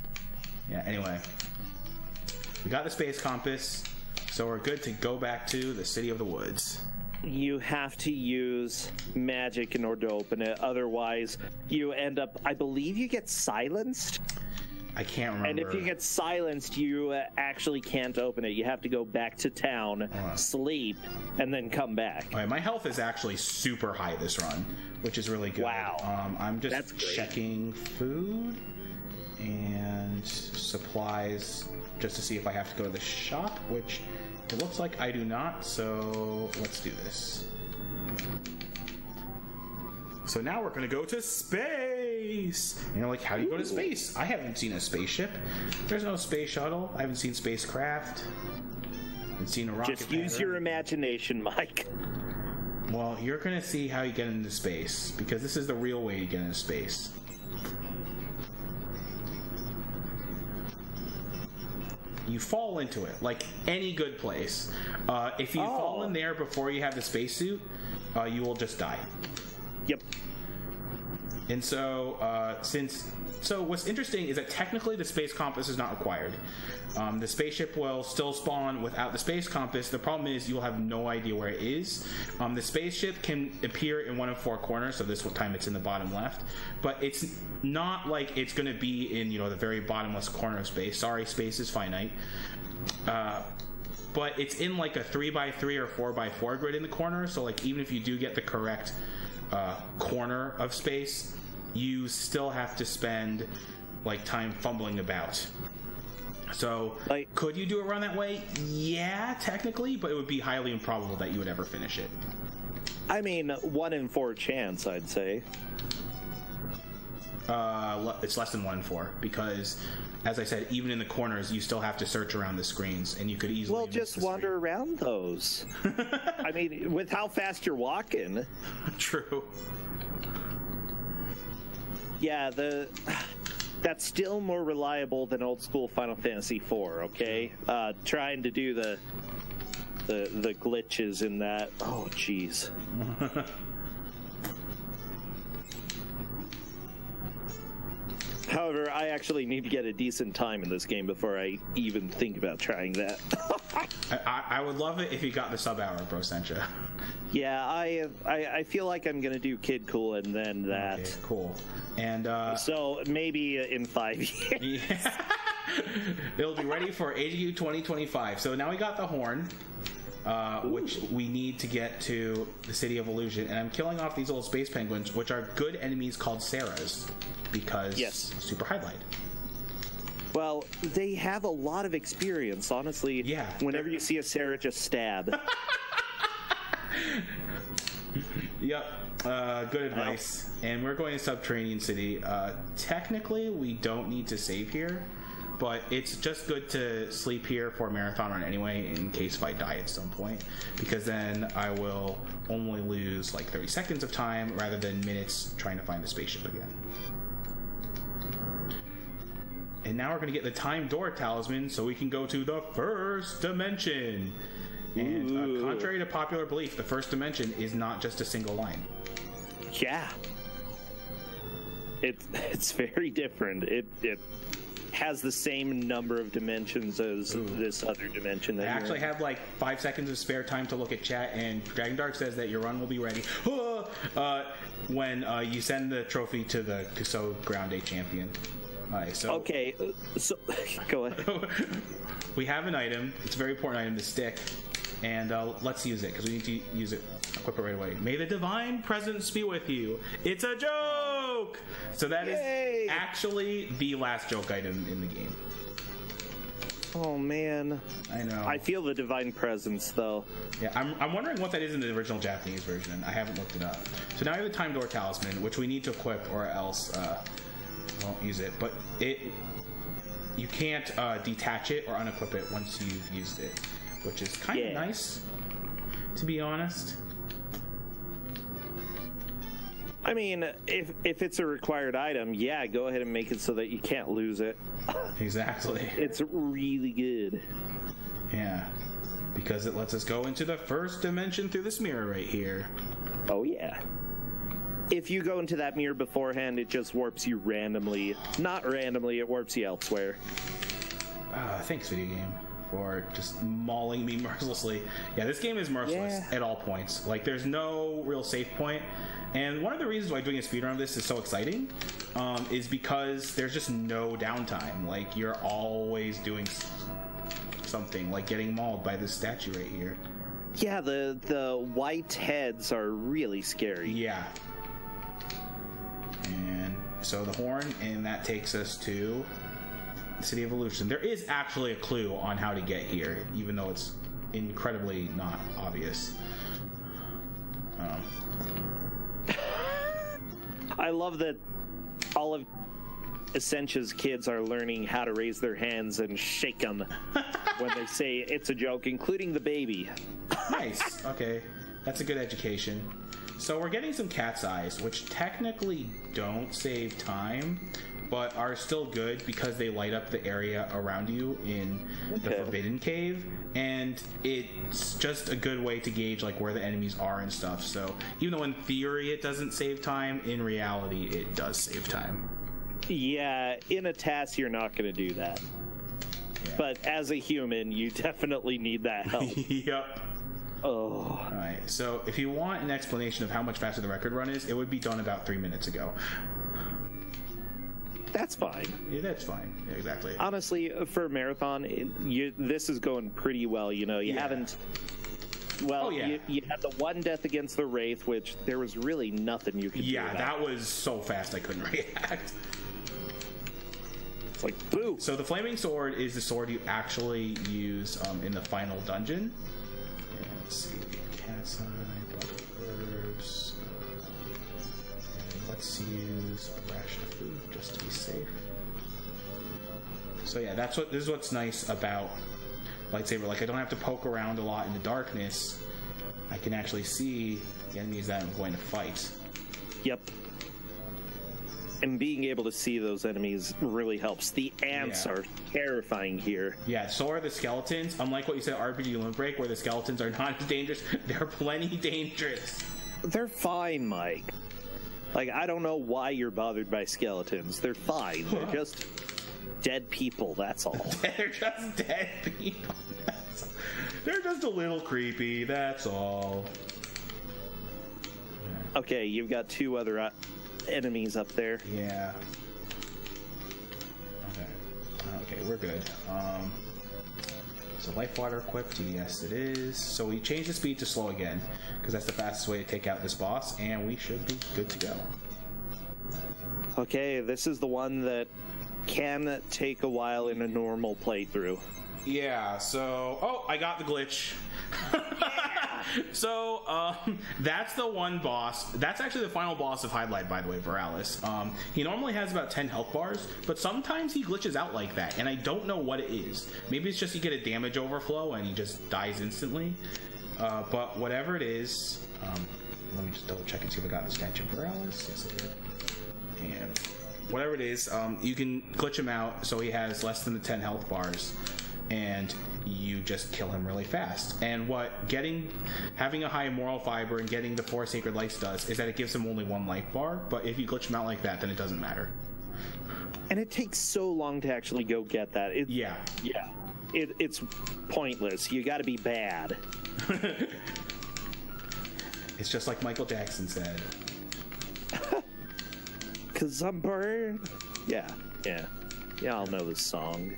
yeah, anyway. We got the space compass, so we're good to go back to the City of the Woods. You have to use magic in order to open it. Otherwise, you end up... I believe you get silenced? I can't remember. And if you get silenced, you actually can't open it. You have to go back to town, sleep, and then come back. All right, my health is actually super high this run, which is really good. Wow. I'm just checking food and supplies just to see if I have to go to the shop, which it looks like I do not, so let's do this. So now we're going to go to space! And you're like, how do you go to space? I haven't seen a spaceship. There's no space shuttle. I haven't seen spacecraft. I haven't seen a rocket Just use your imagination, Mike. Well, you're going to see how you get into space, because this is the real way to get into space. You fall into it, like any good place. If you fall in there before you have the spacesuit, you will just die. Yep. And so, what's interesting is that technically the space compass is not required. The spaceship will still spawn without the space compass. The problem is you'll have no idea where it is. The spaceship can appear in one of 4 corners, so this time it's in the bottom left. But it's not like it's going to be in, the very bottomless corner of space. Sorry, space is finite. But it's in like a 3x3 or 4x4 grid in the corner, so like even if you do get the correct corner of space, you still have to spend like time fumbling about. So could you do a run that way? Yeah, technically, but it would be highly improbable that you would ever finish it. I mean, 1 in 4 chance, I'd say. It's less than 1 in 4 because, as I said, even in the corners, you still have to search around the screens, and you could easily. Well, just wander around those. I mean, with how fast you're walking. True. Yeah, that's still more reliable than old school Final Fantasy IV. Okay, trying to do the glitches in that. Oh, jeez. However, I actually need to get a decent time in this game before I even think about trying that. I would love it if you got the sub-hour, Bro Sencha. Yeah, I feel like I'm going to do Kid Cool and then that. Okay, cool. And so maybe in 5 years. Yeah. It'll be ready for AGU 2025. So now we got the horn, which we need to get to the City of Illusion. And I'm killing off these little space penguins, which are good enemies called Sarahs. Because super Hydlide. Well, they have a lot of experience, honestly. Yeah. Whenever you see a Sarah, just stab. Yep. Good advice. And we're going to Subterranean City. Technically, we don't need to save here but it's just good to sleep here for a marathon run anyway, in case if I die at some point, because then I will only lose like 30 seconds of time rather than minutes trying to find the spaceship again. And now we're going to get the time door talisman so we can go to the first dimension. And contrary to popular belief, the first dimension is not just a single line. Yeah. It's very different. It has the same number of dimensions as this other dimension. That I actually have like 5 seconds of spare time to look at chat, and Dragon Dark says that your run will be ready when you send the trophy to the Kuso Ground Day champion. Alright, so okay, so go ahead. We have an item. It's a very important item, the stick, and let's use it because we need to use it. Equip it right away. May the divine presence be with you. It's a joke. So that is actually the last joke item in the game. Oh man, I know. I feel the divine presence though. Yeah, I'm wondering what that is in the original Japanese version. I haven't looked it up. So now we have the time door talisman, which we need to equip, or else won't use it. But you can't detach it or unequip it once you've used it, which is kind of nice, to be honest. I mean, if it's a required item, yeah, go ahead and make it so that you can't lose it. Exactly. It's really good. Yeah, because it lets us go into the first dimension through this mirror right here. Oh, yeah. If you go into that mirror beforehand, it just warps you randomly. Not randomly, it warps you elsewhere. Thanks, video game, for just mauling me mercilessly. Yeah, this game is merciless at all points. Like, there's no real safe point. And one of the reasons why doing a speedrun of this is so exciting is because there's just no downtime. Like, you're always doing something, like getting mauled by this statue right here. Yeah, the white heads are really scary. Yeah. And so the horn, and that takes us to the City of Illusion. There is actually a clue on how to get here, even though it's incredibly not obvious. I love that all of Essentia's kids are learning how to raise their hands and shake them when they say it's a joke, including the baby. Nice. Okay. That's a good education. So we're getting some cat's eyes, which technically don't save time, but are still good because they light up the area around you in the Forbidden Cave, and it's just a good way to gauge like where the enemies are and stuff. So even though in theory it doesn't save time, in reality it does save time. Yeah, in a task you're not going to do that. Yeah. But as a human, you definitely need that help. Yep. Oh. Alright, so if you want an explanation of how much faster the record run is, it would be done about 3 minutes ago. That's fine. Yeah, that's fine. Yeah, exactly. Honestly, for a marathon, this is going pretty well. You know, you haven't... Well, you had the one death against the Wraith, which there was really nothing you could do. Yeah, that was so fast I couldn't react. It's like, boo! So the Flaming Sword is the sword you actually use in the final dungeon. And let's see. Cat's Eye, Bubble Herbs. And let's use a ration of food just to be safe. So yeah, this is what's nice about lightsaber. Like, I don't have to poke around a lot in the darkness. I can actually see the enemies that I'm going to fight. Yep. And being able to see those enemies really helps. The ants are terrifying here. Yeah, so are the skeletons. Unlike what you said, RPG Limit Break, where the skeletons are not as dangerous, they're plenty dangerous. They're fine, Mike. Like, I don't know why you're bothered by skeletons. They're fine. They're just dead people, that's all. They're just dead people. They're just a little creepy, that's all. Okay, you've got two other enemies up there. Yeah. Okay, we're good. So life water equipped, yes it is. So we changed the speed to slow again, because that's the fastest way to take out this boss, and we should be good to go. Okay, this is the one that can take a while in a normal playthrough. Yeah, so... Oh, I got the glitch. So, that's the one boss. That's actually the final boss of Hydlide, by the way, Viralis. He normally has about 10 health bars, but sometimes he glitches out like that, and I don't know what it is. Maybe it's just you get a damage overflow and he just dies instantly. But whatever it is, let me just double check and see if I got the statue of Viralis. Yes, I did. And whatever it is, you can glitch him out so he has less than the 10 health bars, and you just kill him really fast. And what having a high moral fiber and getting the 4 sacred lights does is that it gives him only 1 life bar, but if you glitch him out like that, then it doesn't matter. And it takes so long to actually go get that. Yeah. It's pointless. You gotta be bad. It's just like Michael Jackson said. 'Cause I'm burned. Yeah, I'll know this song.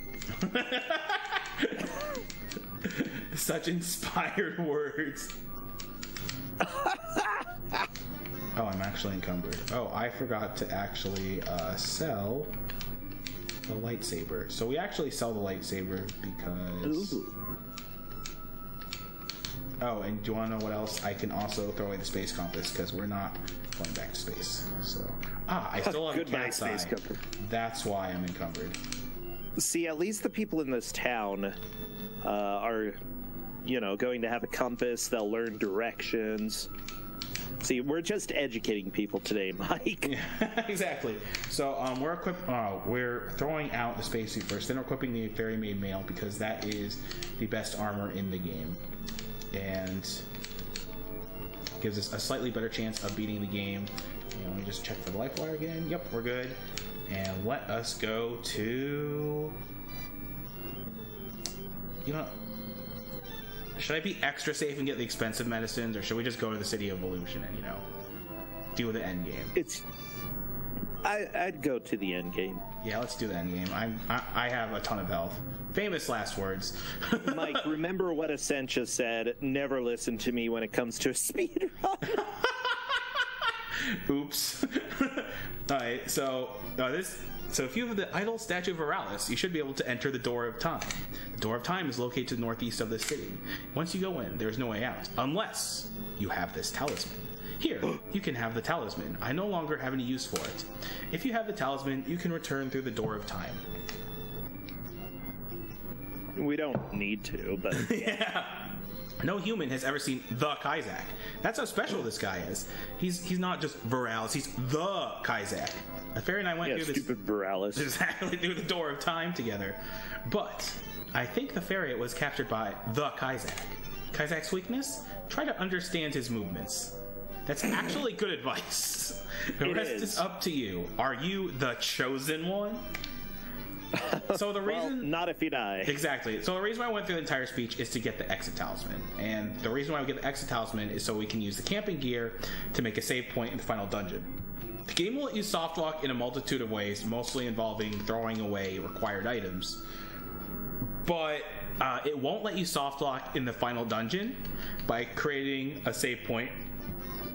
Such inspired words. Oh, I'm actually encumbered. Oh, I forgot to actually sell the lightsaber. So we actually sell the lightsaber because... Ooh. Oh, and do you want to know what else? I can also throw away the space compass because we're not going back to space. So, I still have a cat's eye. That's why I'm encumbered. See, at least the people in this town are, going to have a compass. They'll learn directions. See, we're just educating people today, Mike. Yeah, exactly. So we're throwing out the spacesuit first, then we're equipping the Fairy Maid Mail because that is the best armor in the game, and gives us a slightly better chance of beating the game. Let me just check for the life wire again. Yep, we're good. And let us go to... should I be extra safe and get the expensive medicines, or should we just go to the City of Evolution and, deal with the end game? I'd go to the end game. Yeah, let's do the end game. I have a ton of health. Famous last words. Mike, remember what Essentia said, never listen to me when it comes to a speed run. Oops. Alright, so if you have the idol statue of Viralis, you should be able to enter the Door of Time. The Door of Time is located to the northeast of the city. Once you go in, there's no way out, unless you have this talisman. Here, you can have the talisman. I no longer have any use for it. If you have the talisman, you can return through the Door of Time. We don't need to, but... Yeah. No human has ever seen the Kaizak. That's how special this guy is. He's not just Viralis, he's the Kaizak. A fairy and I went through this stupid Viralis. Exactly, through the Door of Time together. But I think the fairy was captured by the Kaizak. Kaizak's weakness? Try to understand his movements. That's actually good advice. The rest is up to you. Are you the chosen one? So the reason... Well, not if you die. Exactly. So the reason why I went through the entire speech is to get the exit talisman. And the reason why we get the exit talisman is so we can use the camping gear to make a save point in the final dungeon. The game will let you softlock in a multitude of ways, mostly involving throwing away required items. But it won't let you softlock in the final dungeon by creating a save point,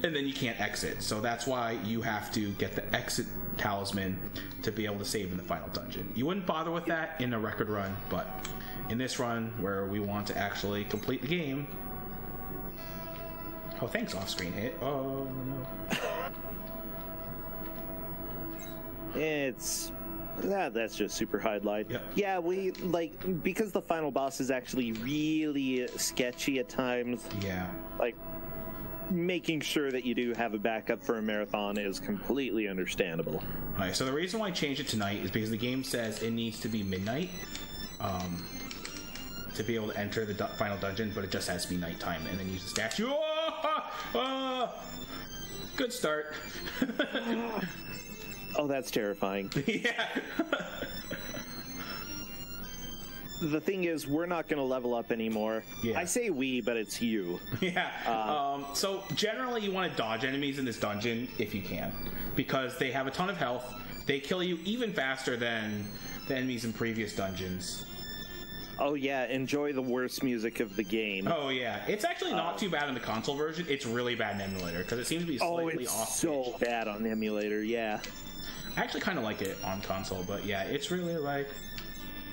and then you can't exit. So that's why you have to get the exit talisman to be able to save in the final dungeon. You wouldn't bother with that in a record run, but in this run where we want to actually complete the game... Oh, thanks, off-screen hit. Oh, no. That's just super Hydlide. Yep. Yeah, because the final boss is actually really sketchy at times. Yeah. Making sure that you do have a backup for a marathon is completely understandable. Alright, so the reason why I changed it tonight is because the game says it needs to be midnight to be able to enter the final dungeon, but it just has to be nighttime, and then use the statue. Good start. Oh, that's terrifying. Yeah. The thing is, we're not going to level up anymore. Yeah. I say we, but it's you. Yeah. So generally you want to dodge enemies in this dungeon if you can, because they have a ton of health. They kill you even faster than the enemies in previous dungeons. Oh yeah, enjoy the worst music of the game. Oh yeah, it's actually not too bad in the console version. It's really bad in emulator because it seems to be slightly off. Oh, it's so bad on the emulator, yeah. I actually kind of like it on console, but yeah, it's really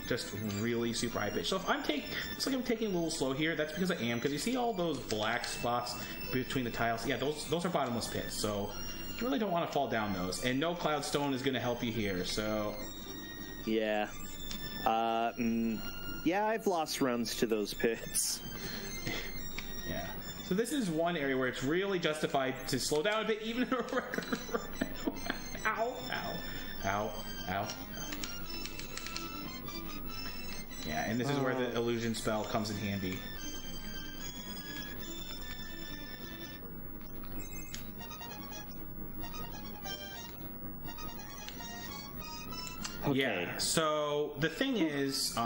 just really super high pitch. So if it's like I'm taking a little slow here, that's because I am, because you see all those black spots between the tiles? Yeah, those are bottomless pits, so you really don't want to fall down those. And no Cloud Stone is going to help you here, so... Yeah. Yeah, I've lost runs to those pits. Yeah. So this is one area where it's really justified to slow down a bit, even in a record. Ow, ow, ow, ow. Yeah, and this is where the illusion spell comes in handy. Okay. Yeah, so the thing is,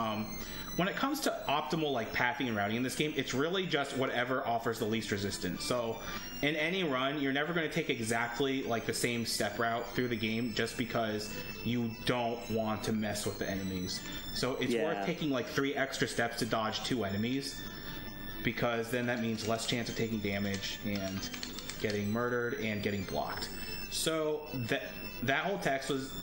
when it comes to optimal like pathing and routing in this game, it's really just whatever offers the least resistance. So in any run, you're never going to take exactly like the same step route through the game just because you don't want to mess with the enemies. So it's worth taking like 3 extra steps to dodge 2 enemies, because then that means less chance of taking damage and getting murdered and getting blocked. So that whole text was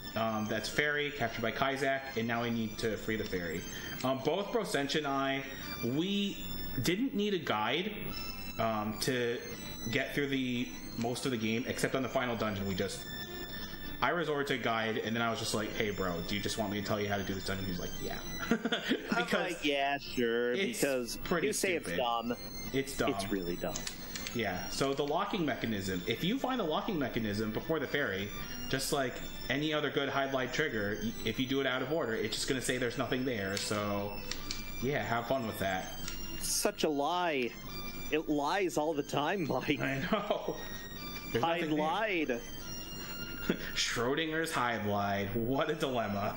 that's Fairy captured by Kaizak, and now I need to free the Fairy. Both Brosentia and I, we didn't need a guide to get through most of the game, except on the final dungeon. I resorted to a guide, and then I was just like, "Hey, bro, do you just want me to tell you how to do this dungeon?" He's like, "Yeah." Because yeah, sure. Because pretty you say stupid. it's dumb. It's dumb. It's really dumb. Yeah. So the locking mechanism. If you find the locking mechanism before the Fairy, just like any other good Hydlide trigger, if you do it out of order, it's just going to say there's nothing there. So, yeah, have fun with that. Such a lie. It lies all the time, Mike. I know. Hydlide. Schrodinger's Hydlide. What a dilemma.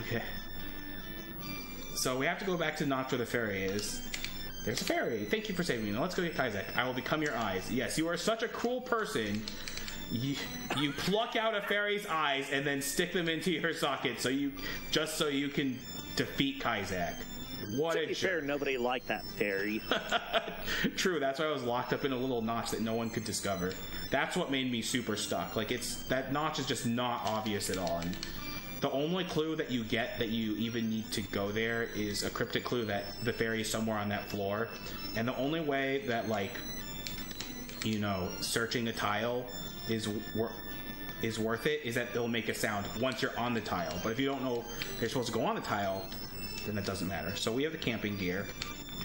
Okay. So we have to go back to Notch where the Fairy is. There's a Fairy. Thank you for saving me. Now let's go get Kaizak. I will become your eyes. Yes, you are such a cruel person. You pluck out a Fairy's eyes and then stick them into your socket so you can defeat Kaizak. What a jerk. Fair, nobody liked that Fairy. True, that's why I was locked up in a little notch that no one could discover. That's what made me super stuck. Like, that notch is just not obvious at all. And the only clue that you get that you even need to go there is a cryptic clue that the Fairy is somewhere on that floor. And the only way that, like, you know, searching a tile is worth it is that it'll make a sound once you're on the tile. But if you don't know you're supposed to go on the tile, then that doesn't matter. So we have the camping gear,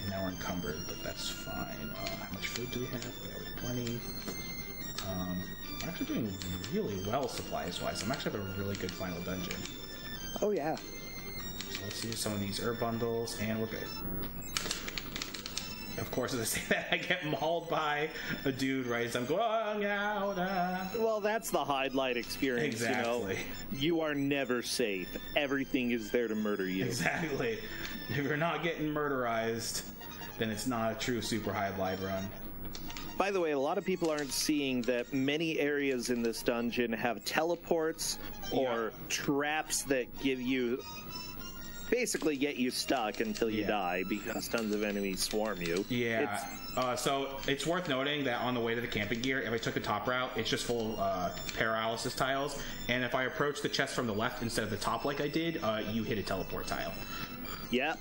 and now we're encumbered, but that's fine. How much food do we have? We have plenty. We're actually doing really well supplies-wise. I'm actually having a really good final dungeon. Oh, yeah. So let's use some of these herb bundles, and we're good. Of course, as I say that, I get mauled by a dude right as I'm going out. Well, that's the Hydlide experience, exactly. You know? You are never safe. Everything is there to murder you. Exactly. If you're not getting murderized, then it's not a true Super Hydlide run. By the way, a lot of people aren't seeing that many areas in this dungeon have teleports or traps that give you... basically get you stuck until you die because tons of enemies swarm you. Yeah. So it's worth noting that on the way to the camping gear, if I took the top route, it's just full paralysis tiles. And if I approach the chest from the left instead of the top like I did, you hit a teleport tile. Yep.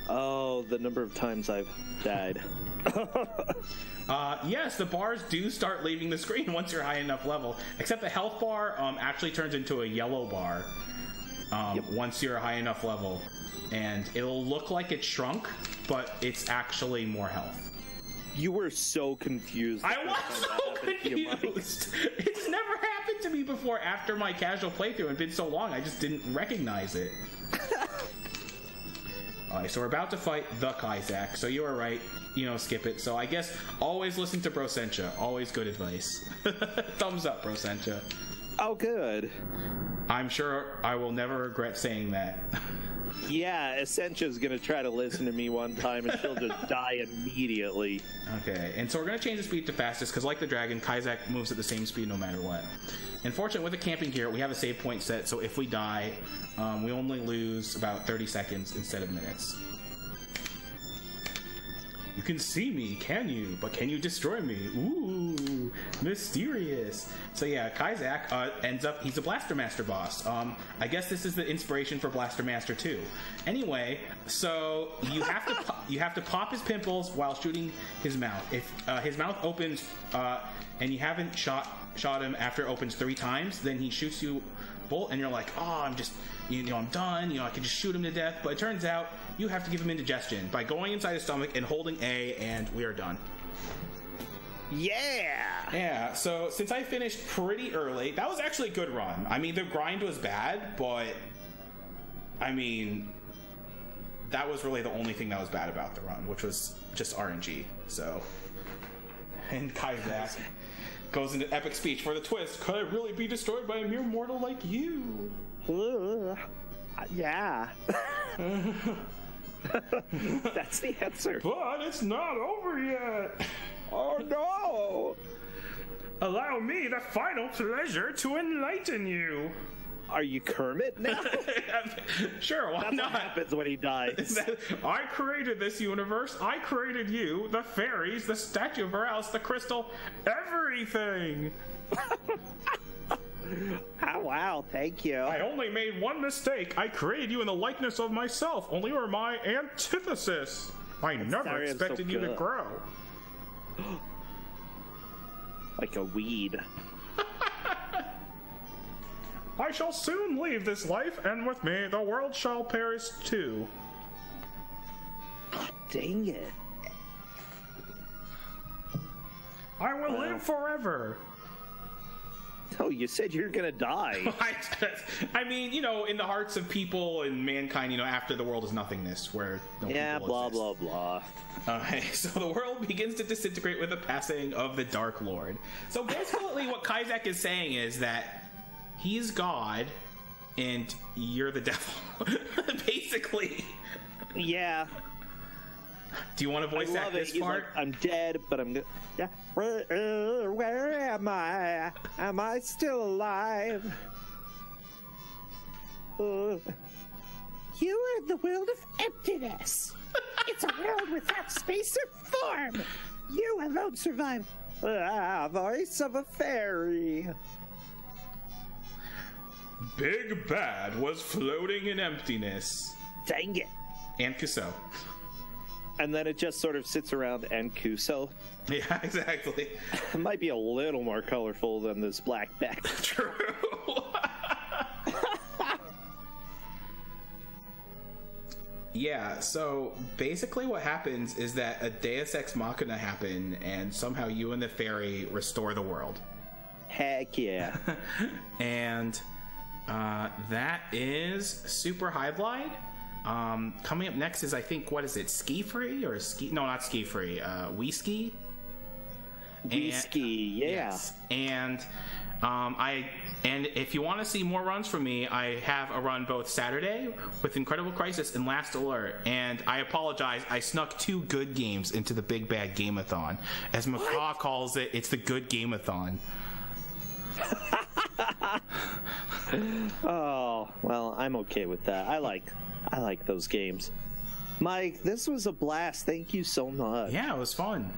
Oh, the number of times I've died. Yes, the bars do start leaving the screen once you're high enough level. Except the health bar actually turns into a yellow bar once you're a high enough level. And it'll look like it shrunk, but it's actually more health. You were so confused. I was so confused. It's never happened to me before after my casual playthrough. It's been so long, I just didn't recognize it. Alright, so we're about to fight the Kaizak, so you were right, you know, skip it. So I guess always listen to Brosentia. Always good advice. Thumbs up, Brosentia. Oh, good. I'm sure I will never regret saying that. Yeah, Essentia's gonna try to listen to me one time and she'll just die immediately. Okay, and so we're gonna change the speed to fastest, because like the dragon, Kaizak moves at the same speed no matter what. Unfortunately, with the camping gear, we have a save point set, so if we die, we only lose about 30 seconds instead of minutes. You can see me, can you? But can you destroy me? Ooh, mysterious. So yeah, Kaizak ends up, he's a Blaster Master boss. I guess this is the inspiration for Blaster Master 2. Anyway, so you have to pop his pimples while shooting his mouth. If his mouth opens and you haven't shot him after it opens 3 times, then he shoots you bolt, and you're like, oh, I'm just, I'm done. I can just shoot him to death. But it turns out you have to give him indigestion by going inside his stomach and holding A, and we are done. Yeah. So since I finished pretty early, that was actually a good run. I mean, the grind was bad, but I mean, that was really the only thing that was bad about the run, which was just RNG. So, and Kaizak goes into epic speech for the twist. Could I really be destroyed by a mere mortal like you? Yeah. That's the answer. But it's not over yet. Oh no! Allow me the final pleasure to enlighten you. Are you Kermit now? Sure, why That's not? What happens when he dies. I created this universe. I created you, the fairies, the statue of her house, the crystal, everything. Oh, wow, thank you. I only made one mistake. I created you in the likeness of myself. Only you are my antithesis. I never expected you to grow. Like a weed. I shall soon leave this life, and with me the world shall perish too. Oh, dang it. I will live forever. Oh, you said you're gonna die. I mean, in the hearts of people and mankind, after the world is nothingness, where no people blah, exist. blah, blah. Okay, so the world begins to disintegrate with the passing of the Dark Lord. So basically what Kaizak is saying is that he's God, and you're the devil. Basically. Yeah. Do you want to voice act this part? Like, I'm dead, but I'm good. Yeah. Where am I? Am I still alive? You are in the world of emptiness. It's a world without space or form. You alone survive. Voice of a fairy. Big Bad was floating in emptiness. Dang it. And Kuso. And then it just sort of sits around and Kuso. Yeah, exactly. It might be a little more colorful than this black back. True. Yeah, so basically what happens is that a Deus Ex Machina happen, and somehow you and the fairy restore the world. Heck yeah. And that is Super Hydlide. Coming up next is, I think, what is it? Ski Free or Ski? No, not Ski Free. We Ski. Ski, yeah. Yes. And if you want to see more runs from me, I have a run both Saturday with Incredible Crisis and Last Alert. And I apologize, I snuck 2 good games into the Big Bad Game-a-Thon. As McCaw calls it, it's the Good Game-a-Thon. Oh, well, I'm okay with that. I like those games. Mike, this was a blast. Thank you so much. Yeah, it was fun.